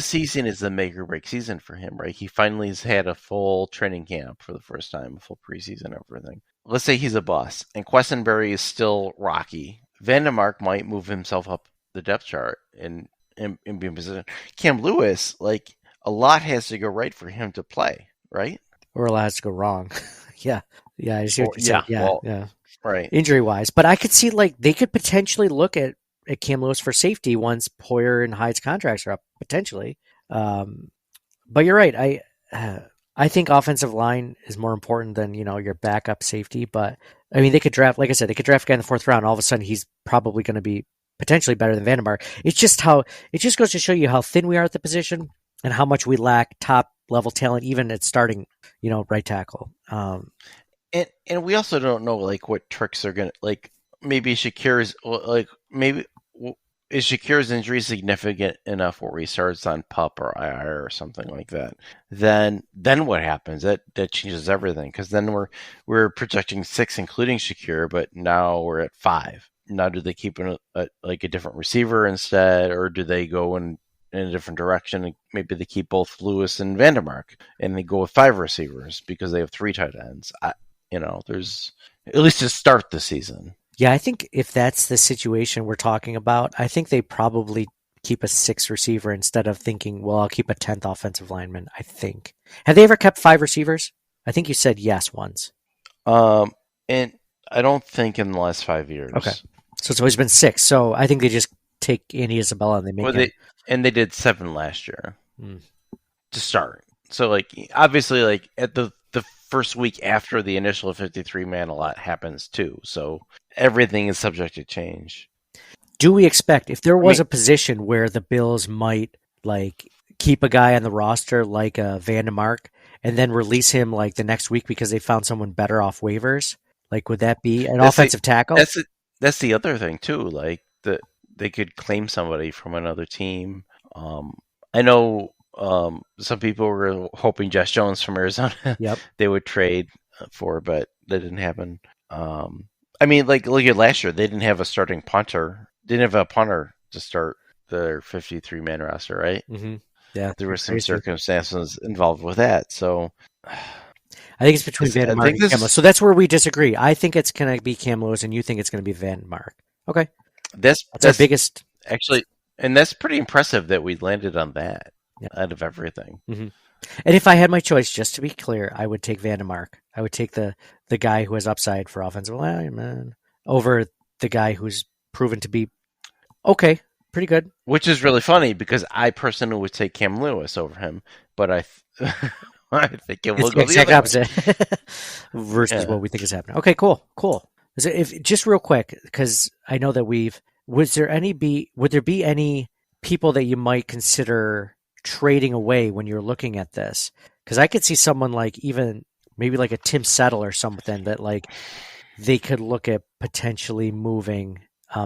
season is the make or break season for him, right? He finally has had a full training camp for the first time, a full preseason, everything. Let's say he's a bust, and Questenberry is still rocky. Vandermark might move himself up the depth chart and be in position. Cam Lewis, like, a lot has to go right for him to play, right? Or a lot has to go wrong. Yeah. I see what you're saying. Yeah. Right. Injury wise. But I could see like they could potentially look at Cam Lewis for safety once Poyer and Hyde's contracts are up, potentially. But you're right. I think offensive line is more important than, your backup safety. But I mean, they could draft, like I said, a guy in the 4th round. All of a sudden he's probably going to be potentially better than Vandermark. It just goes to show you how thin we are at the position and how much we lack top level talent, even at starting, right tackle. And we also don't know like what tricks are gonna like. Maybe Shakir's is Shakir's injury significant enough where he starts on PUP or IR or something like that? Then what happens? That changes everything because then we're projecting 6, including Shakir, but now we're at 5. Now, do they keep a different receiver instead, or do they go in a different direction? Maybe they keep both Lewis and Vandermark, and they go with 5 receivers because they have 3 tight ends. There's at least to start the season. Yeah, I think if that's the situation we're talking about, I think they probably keep a 6th receiver instead of thinking, well, I'll keep a 10th offensive lineman, I think. Have they ever kept 5 receivers? I think you said yes once. And I don't think in the last 5 years. Okay. So it's always been 6. So I think they just take Andy Isabella and they make it. And they did 7 last year to start. So, like, obviously, like, at the first week after the initial 53-man, a lot happens, too. So everything is subject to change. Do we expect, if there was a position where the Bills might, like, keep a guy on the roster like a Vandermark and then release him, like, the next week because they found someone better off waivers? Like, would that be an offensive tackle? That's the other thing, too. Like, they could claim somebody from another team. I know some people were hoping Josh Jones from Arizona they would trade for, but that didn't happen. I mean, like, look at last year. They didn't have a starting punter. Didn't have a punter to start their 53-man roster, right? Mm-hmm. Yeah, there were some circumstances involved with that. So I think it's between I Vandermark think and this Cam Lewis. So that's where we disagree. I think it's going to be Cam Lewis, and you think it's going to be Vandermark. Okay. That's our biggest. actually, and that's pretty impressive that we landed on that Yeah. out of everything. Mm-hmm. And if I had my choice, just to be clear, I would take Vandermark. I would take the guy who has upside for offensive lineman over the guy who's proven to be okay, pretty good. Which is really funny because I personally would take Cam Lewis over him, but I think it will It's go the the exact other way. opposite versus what we think is happening. Okay, cool. So if just real quick, because I know that would there be any people that you might consider trading away when you're looking at this? Because I could see someone like even maybe like a Tim Settle or something that like they could look at potentially moving.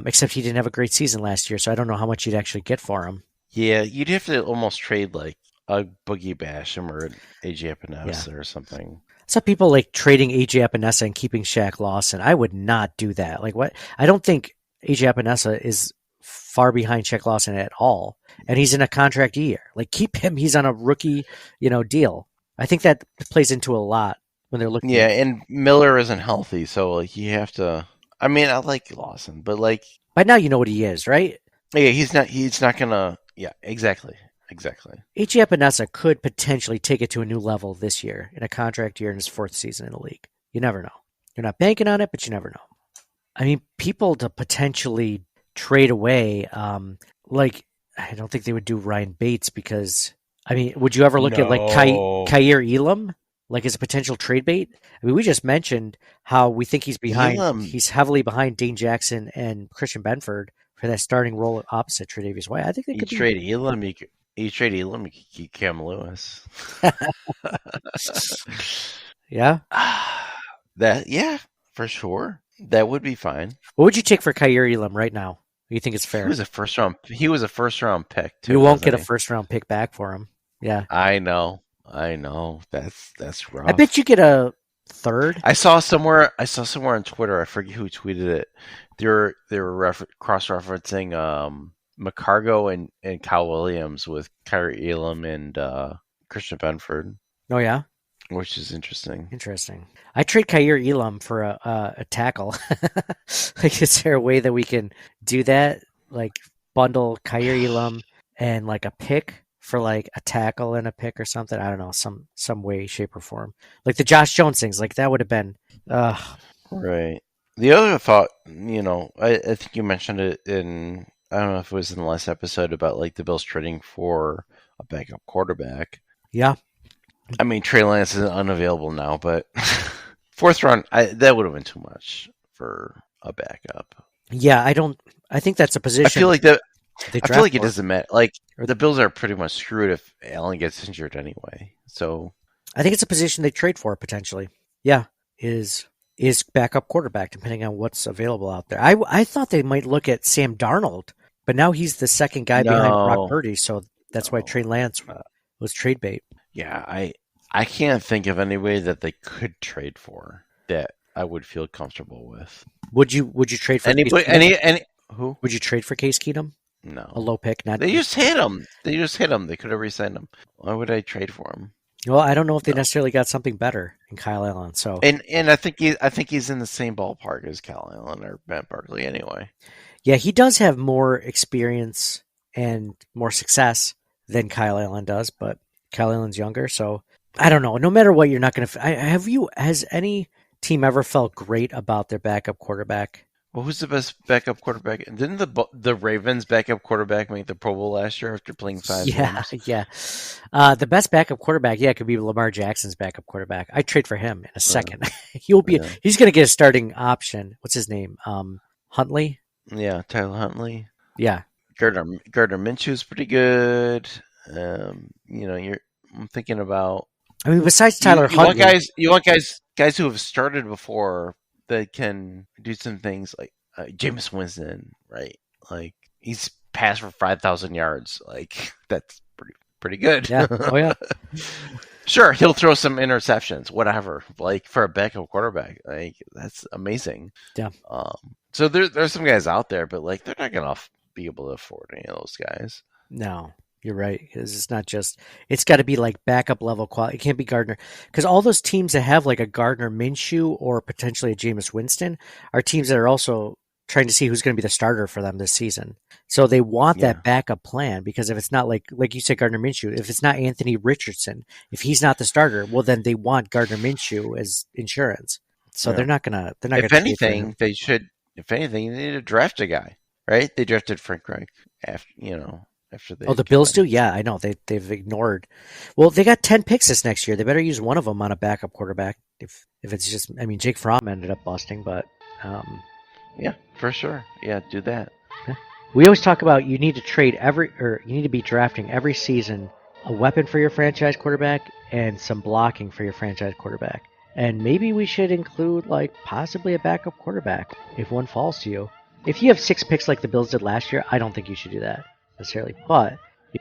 Except he didn't have a great season last year, so I don't know how much you'd actually get for him. Yeah, you'd have to almost trade like a Boogie Basham or an AJ Epinesa or something. Some people like trading AJ Epinesa and keeping Shaq Lawson. I would not do that. Like what? I don't think AJ Epinesa is far behind Shaq Lawson at all, and he's in a contract year. Like keep him. He's on a rookie, deal. I think that plays into a lot when they're looking. Yeah, and Miller isn't healthy, so like you have to. I mean, I like Lawson, but like by now you know what he is, right? Yeah, he's not gonna. Yeah, exactly. AJ Epinesa could potentially take it to a new level this year in a contract year in his fourth season in the league. You never know. You're not banking on it, but you never know. I mean, people to potentially trade away, like I don't think they would do Ryan Bates because I mean, would you ever look at like Khair Elam? Like as a potential trade bait? I mean, we just mentioned how we think he's behind. He's heavily behind Dane Jackson and Christian Benford for that starting role opposite Tre'Davious White. I think they could trade Elam. You trade Elam. You could keep Cam Lewis. Yeah. For sure. That would be fine. What would you take for Khair Elam right now? You think it's fair? He was a first round pick. Too, you won't get a first round pick back for him. Yeah. I know. That's rough. I bet you get a third. I saw somewhere on Twitter. I forget who tweeted it. They were cross-referencing McCargo and Kyle Williams with Khair Elam and Christian Benford. Oh yeah, which is interesting. I trade Khair Elam for a tackle. Like, is there a way that we can do that? Like bundle Khair Elam and like a pick for like a tackle and a pick or something. I don't know, some way, shape, or form. Like the Josh Jones things, like that would have been right. The other thought, I think you mentioned it in, I don't know if it was in the last episode about like the Bills trading for a backup quarterback. Yeah. I mean, Trey Lance is unavailable now, but fourth round, that would have been too much for a backup. Yeah, I think that's a position. I feel like it doesn't matter. Like the Bills are pretty much screwed if Allen gets injured anyway. So I think it's a position they trade for potentially. Yeah, is backup quarterback depending on what's available out there. I thought they might look at Sam Darnold, but now he's the second guy behind Brock Purdy, so that's why Trey Lance was trade bait. Yeah, I can't think of any way that they could trade for that I would feel comfortable with. Would you trade for anybody? Who would you trade for Case Keenum? No, a low pick. Not they just hit him. They could have re-signed him. Why would I trade for him? Well, I don't know if they necessarily got something better in Kyle Allen. So and I think he's in the same ballpark as Kyle Allen or Matt Barkley anyway. Yeah, he does have more experience and more success than Kyle Allen does, but Kyle Allen's younger, so I don't know. No matter what, you're not going to. Has any team ever felt great about their backup quarterback? Well, who's the best backup quarterback? Didn't the Ravens backup quarterback make the Pro Bowl last year after playing 5 games? Yeah. The best backup quarterback, could be Lamar Jackson's backup quarterback. I'd trade for him in a second. He's going to get a starting option. What's his name? Huntley? Yeah, Tyler Huntley. Yeah. Gardner Minshew's pretty good. I'm thinking about. I mean, besides Tyler Huntley, you want guys who have started before that can do some things like Jameis Winston, right? Like he's passed for 5,000 yards. Like that's pretty good. Yeah. Oh yeah. Sure, he'll throw some interceptions, whatever. Like for a backup quarterback, like that's amazing. Yeah. So there's some guys out there, but like they're not gonna be able to afford any of those guys. No. You're right. 'Cause it's got to be like backup level quality. It can't be Gardner. Because all those teams that have like a Gardner Minshew or potentially a Jameis Winston are teams that are also trying to see who's going to be the starter for them this season. So they want that backup plan, because if it's not like you said, Gardner Minshew, if it's not Anthony Richardson, if he's not the starter, well, then they want Gardner Minshew as insurance. So they're not gonna. If anything, they should. If anything, they need to draft a guy, right? They drafted Frank Reich after they. Oh, the Bills do? Yeah, I know. They've ignored. Well, they got 10 picks this next year. They better use one of them on a backup quarterback. If it's just, I mean, Jake Fromm ended up busting, but yeah, for sure. Yeah, do that. We always talk about you need to be drafting every season a weapon for your franchise quarterback and some blocking for your franchise quarterback. And maybe we should include like possibly a backup quarterback if one falls to you. If you have 6 picks like the Bills did last year, I don't think you should do that necessarily. But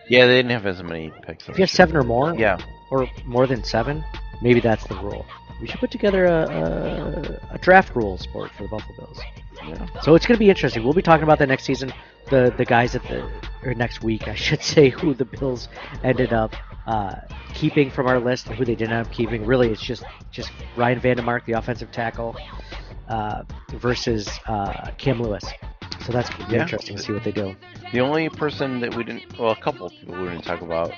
yeah, they didn't have as many picks. If you have 7 or more, yeah, or more than 7, maybe that's the rule. We should put together a draft rules board for the Buffalo Bills. Yeah. So it's going to be interesting. We'll be talking about that next season. The guys or next week, I should say, who the Bills ended up keeping from our list and who they didn't end up keeping. Really, it's just Ryan Vandermark, the offensive tackle, versus Cam Lewis. So that's going to be interesting to see what they do. The only person that a couple of people we didn't talk about,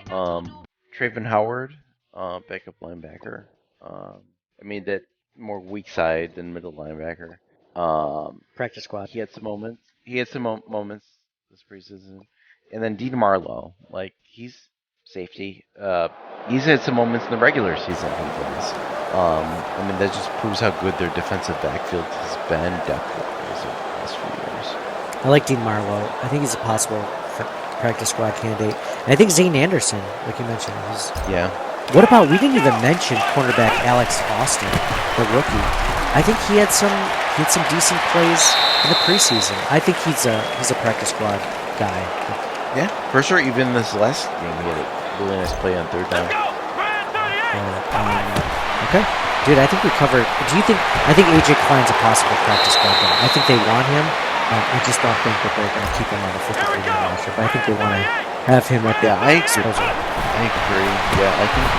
Trayvon Howard, backup linebacker. That more weak side than middle linebacker. Practice squad. He had some moments. Moments this preseason, and then Dean Marlowe, he's safety. He's had some moments in the regular season. That just proves how good their defensive backfield has been depth-wise over the last few years. I like Dean Marlowe. I think he's a possible practice squad candidate. And I think Zane Anderson, like you mentioned, What about, we didn't even mention cornerback Alex Austin, the rookie. I think he had some decent plays in the preseason. I think he's a practice squad guy. Yeah, for sure. Even this last game, he had a really nice play on third down. Okay. Dude, I think we covered. I think AJ Klein's a possible practice squad guy. I think they want him. I just don't think that they're going to keep him on the 53-man roster. But I think they want to have him at the disposal. I agree. Yeah, I think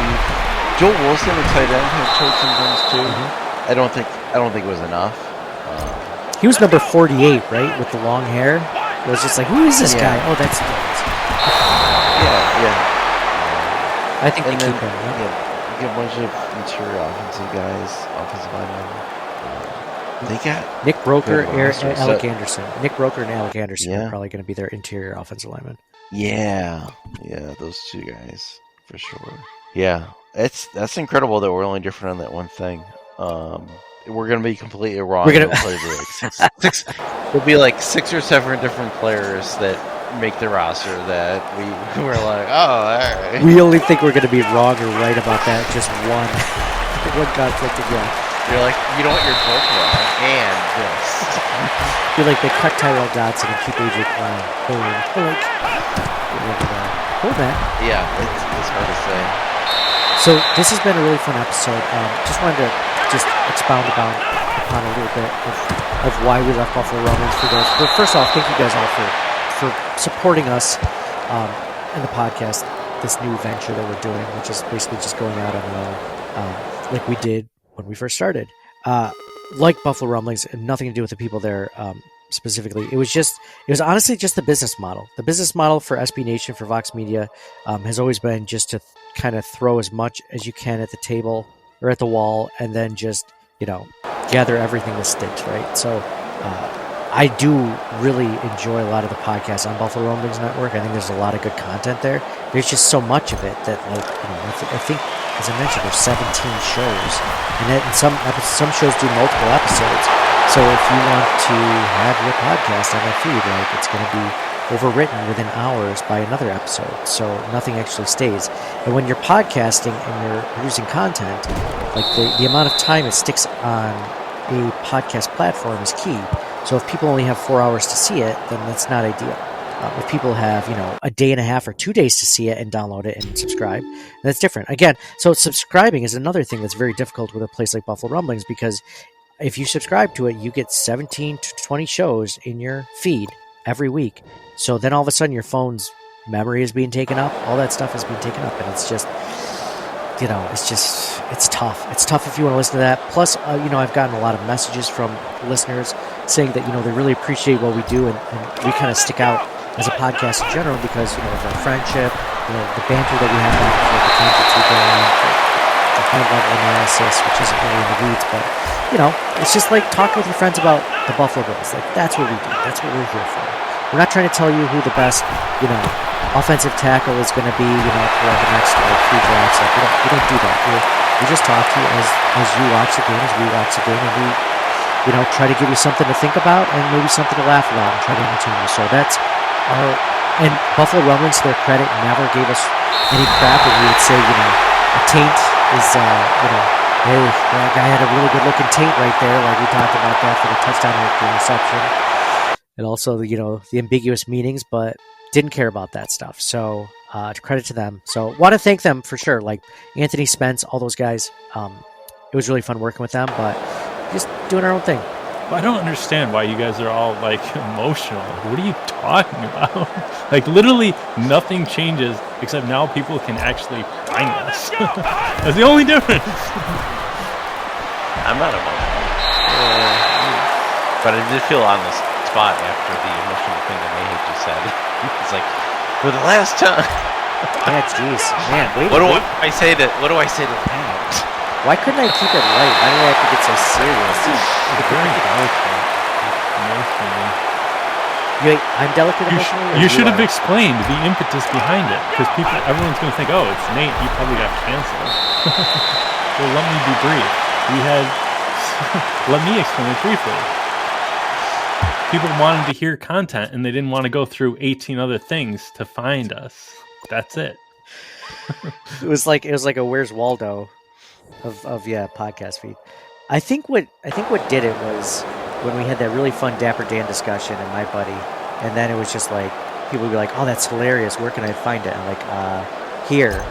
Joel Wilson, the tight end, had showed some things too. Mm-hmm. I don't think it was enough. He was number 48, right, with the long hair. It was just like, who is this guy? Oh, that's Jones. Yeah. I think they keep him. Yeah, you get a bunch of interior offensive guys, offensive linemen. They got Nick Broker, Alec Anderson. Nick Broker and Alec Anderson are probably going to be their interior offensive linemen. Yeah, those two guys for sure. Yeah, that's incredible that we're only different on that one thing. We're gonna be completely wrong. There'll be like 6 or 7 different players that make the roster that we were like, oh, all right. We only think we're gonna be wrong or right about that. Just one conflict again. You're like, you know what? You're both wrong, and this. You're like, they cut Tyrell Dodson and keep AJ Klein. Boom. Hold that. Yeah, it's hard to say. So this has been a really fun episode. Just wanted to expound upon a little bit of why we left Buffalo Rumblings for those. But first off, thank you guys all for supporting us in the podcast, this new venture that we're doing, which is basically just going out on our own, like we did when we first started. Like Buffalo Rumblings, and nothing to do with the people there specifically. It was honestly just the business model. The business model for SB Nation, for Vox Media, has always been just to kind of throw as much as you can at the table or at the wall, and then just, gather everything that sticks, right? So I do really enjoy a lot of the podcasts on Buffalo Rumblings Network. I think there's a lot of good content there. There's just so much of it that, I think, as I mentioned, there's 17 shows, and some shows do multiple episodes. So if you want to have your podcast on the feed, it's going to be overwritten within hours by another episode, so nothing actually stays. And when you're podcasting and you're producing content, the amount of time it sticks on a podcast platform is key. So if people only have 4 hours to see it, then that's not ideal. If people have, a day and a half or 2 days to see it and download it and subscribe, that's different. Again, so subscribing is another thing that's very difficult with a place like Buffalo Rumblings, because if you subscribe to it, you get 17 to 20 shows in your feed every week. So then all of a sudden your phone's memory is being taken up. All that stuff is being taken up, and it's just, it's tough. It's tough if you want to listen to that. Plus, I've gotten a lot of messages from listeners saying that, they really appreciate what we do, and we kind of stick out as a podcast in general because, of our friendship, the banter that we have back and forth, the tangents we go on, the high-level analysis, which isn't really in the weeds, but, it's just like talking with your friends about the Buffalo Bills. Like, that's what we do. That's what we're here for. We're not trying to tell you who the best, offensive tackle is going to be, for the next 3 drafts. Like, we don't do that. We just talk to you as you watch the game, as we watch the game, and we, try to give you something to think about and maybe something to laugh about and try to entertain you. So that's our, and Buffalo Rumblings, to their credit, never gave us any crap when we would say, a taint is, hey, that guy had a really good looking taint right there. Like we talked about that for the touchdown interception. And also, the ambiguous meanings, but didn't care about that stuff. So, credit to them. So, want to thank them for sure. Like Anthony Spence, all those guys. It was really fun working with them, but just doing our own thing. Well, I don't understand why you guys are all emotional. What are you talking about? Literally nothing changes except now people can actually find us. That's the only difference. I'm not emotional. But I did feel on the spot after the emotional thing that Mayhew just said. It's like, for the last time. Yeah, jeez. Man, wait. What do I say to the fans? Why couldn't I keep it light? Why do I have to get so serious? It's very delicate. I'm delicate emotionally? You should have explained the impetus behind it, because everyone's going to think, oh, it's Nate, he probably got canceled. Well, let me be brief. Let me explain it briefly. People wanted to hear content, and they didn't want to go through 18 other things to find us. That's it. It was like a Where's Waldo of podcast feed. I think what did it was when we had that really fun Dapper Dan discussion and my buddy, and then it was just like people would be like, "Oh, that's hilarious. Where can I find it?" I'm like, here.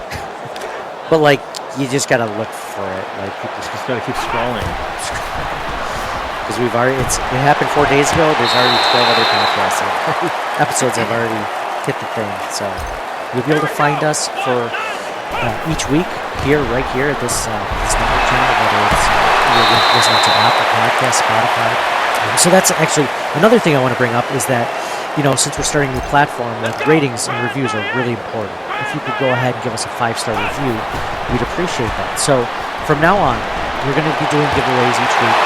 But like, you just gotta look for it. Like, people Just gotta keep scrolling. Because it happened 4 days ago. There's already 12 other podcasts. Episodes have already hit the thing. So you'll be able to find us for each week right here at this network channel, whether it's you're listening to Apple Podcasts, Spotify. So that's actually another thing I want to bring up is that, since we're starting a new platform, like ratings and reviews are really important. If you could go ahead and give us a 5-star review, we'd appreciate that. So from now on, we're going to be doing giveaways each week,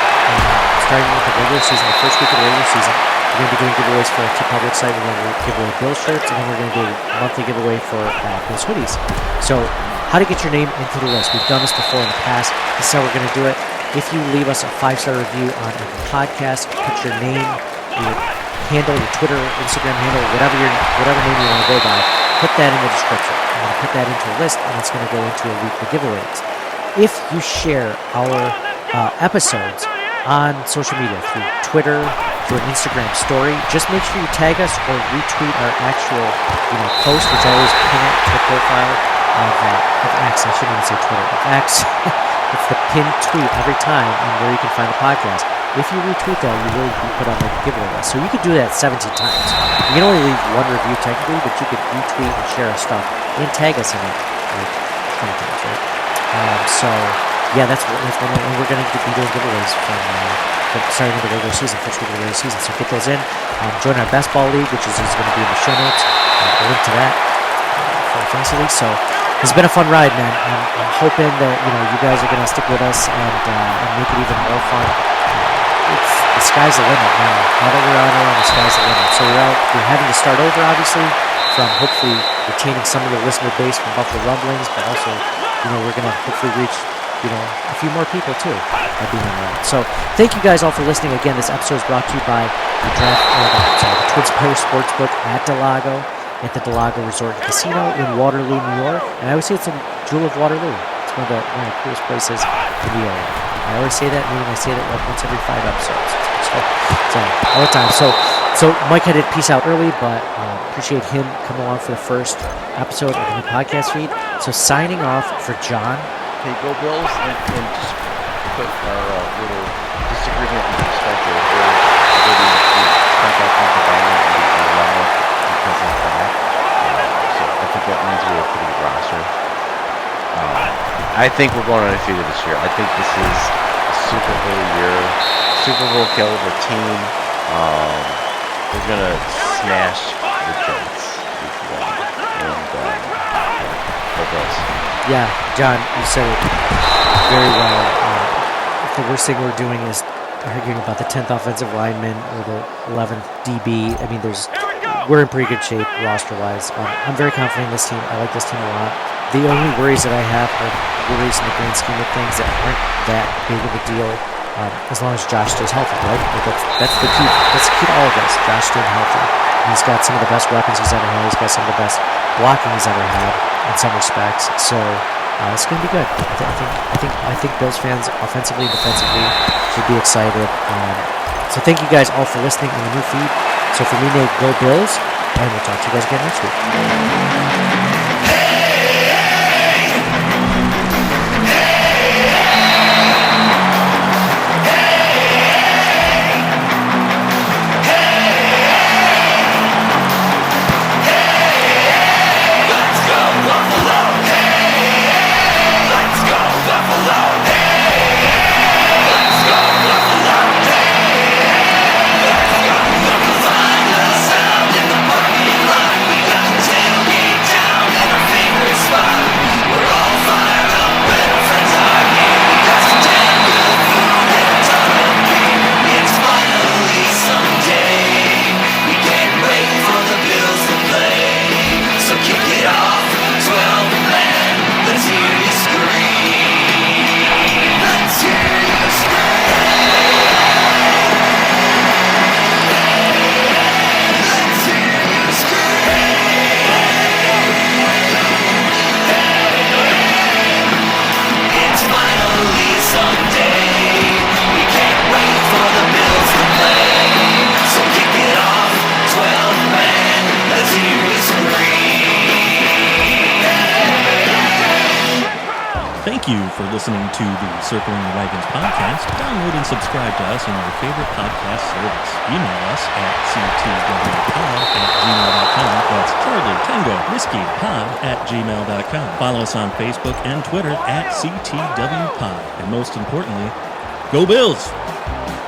starting with the regular season, the first week of the regular season. We're going to be doing giveaways for our TeePublic site. We're going to give away Bill shirts, and then we're going to do a monthly giveaway for Bill's hoodies. So how to get your name into the list. We've done this before in the past. This is how we're going to do it. If you leave us a 5-star review on Apple Podcasts, put your name, your handle, your Twitter, Instagram handle, whatever name you want to go by, put that in the description. I'm going to put that into a list, and it's going to go into a weekly giveaways. If you share our episodes on social media through Twitter, through an Instagram story, just make sure you tag us or retweet our actual post, which I always pin it to the profile of X. I shouldn't even say Twitter. Of X. It's the pinned tweet every time and where you can find the podcast. If you retweet that, you will be put on the giveaway list. So you could do that 17 times. You can only leave one review technically, but you could retweet and share our stuff and tag us in it like 20 times, right? That's one. And we're going to be doing giveaways from starting the regular season, first week of the regular season. So get those in. Join our best ball league, which is going to be in the show notes. A link to that for our fantasy league. So it's been a fun ride, man. I'm hoping that you guys are going to stick with us and make it even more fun. The sky's the limit now. Now that we're out here, the sky's the limit. So we're having to start over, obviously, from hopefully retaining some of the listener base from Buffalo Rumblings, but also, we're going to hopefully reach, a few more people too by being around. So thank you guys all for listening. Again, this episode is brought to you by the Twin Spires Sportsbook at Delago, at the Delago Resort and Casino in Waterloo, New York. And I always say it's a jewel of Waterloo. It's one of the coolest places in the area. I always say that, meaning I say that like once every 5 episodes. So all the time. So Mike had to peace out early, but appreciate him coming along for the first episode of the new podcast feed. So signing off for John. Hey, go Bills, and just put our little disagreement in perspective. We're the contract environment and the because of that. I think we're going undefeated this year. I think this is a Super Bowl year, Super Bowl caliber team. We're going to smash the Jets week one. And what else? Yeah, John, you said it very well. If the worst thing we're doing is arguing about the 10th offensive lineman or the 11th DB, I mean, we're in pretty good shape roster-wise. I'm very confident in this team. I like this team a lot. The only worries that I have are worries in the grand scheme of things that aren't that big of a deal, as long as Josh stays healthy, right? Like that's the key. That's the key to all of this. Josh staying healthy. He's got some of the best weapons he's ever had. He's got some of the best blocking he's ever had in some respects. So it's going to be good. I think Bills fans, offensively and defensively, should be excited. So thank you guys all for listening in the new feed. So for me, Nate, go Bills, and we'll talk to you guys again next week. Thank you for listening to the Circling the Wagons podcast. Download and subscribe to us in your favorite podcast service. Email us at ctwpod@gmail.com. That's Charlie Tango Whiskey Pod@gmail.com. Follow us on Facebook and Twitter at CTWPod. And most importantly, go Bills!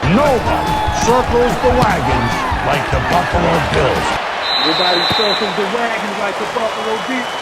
Nobody circles the wagons like the Buffalo Bills. Everybody circles the wagons like the Buffalo Bills.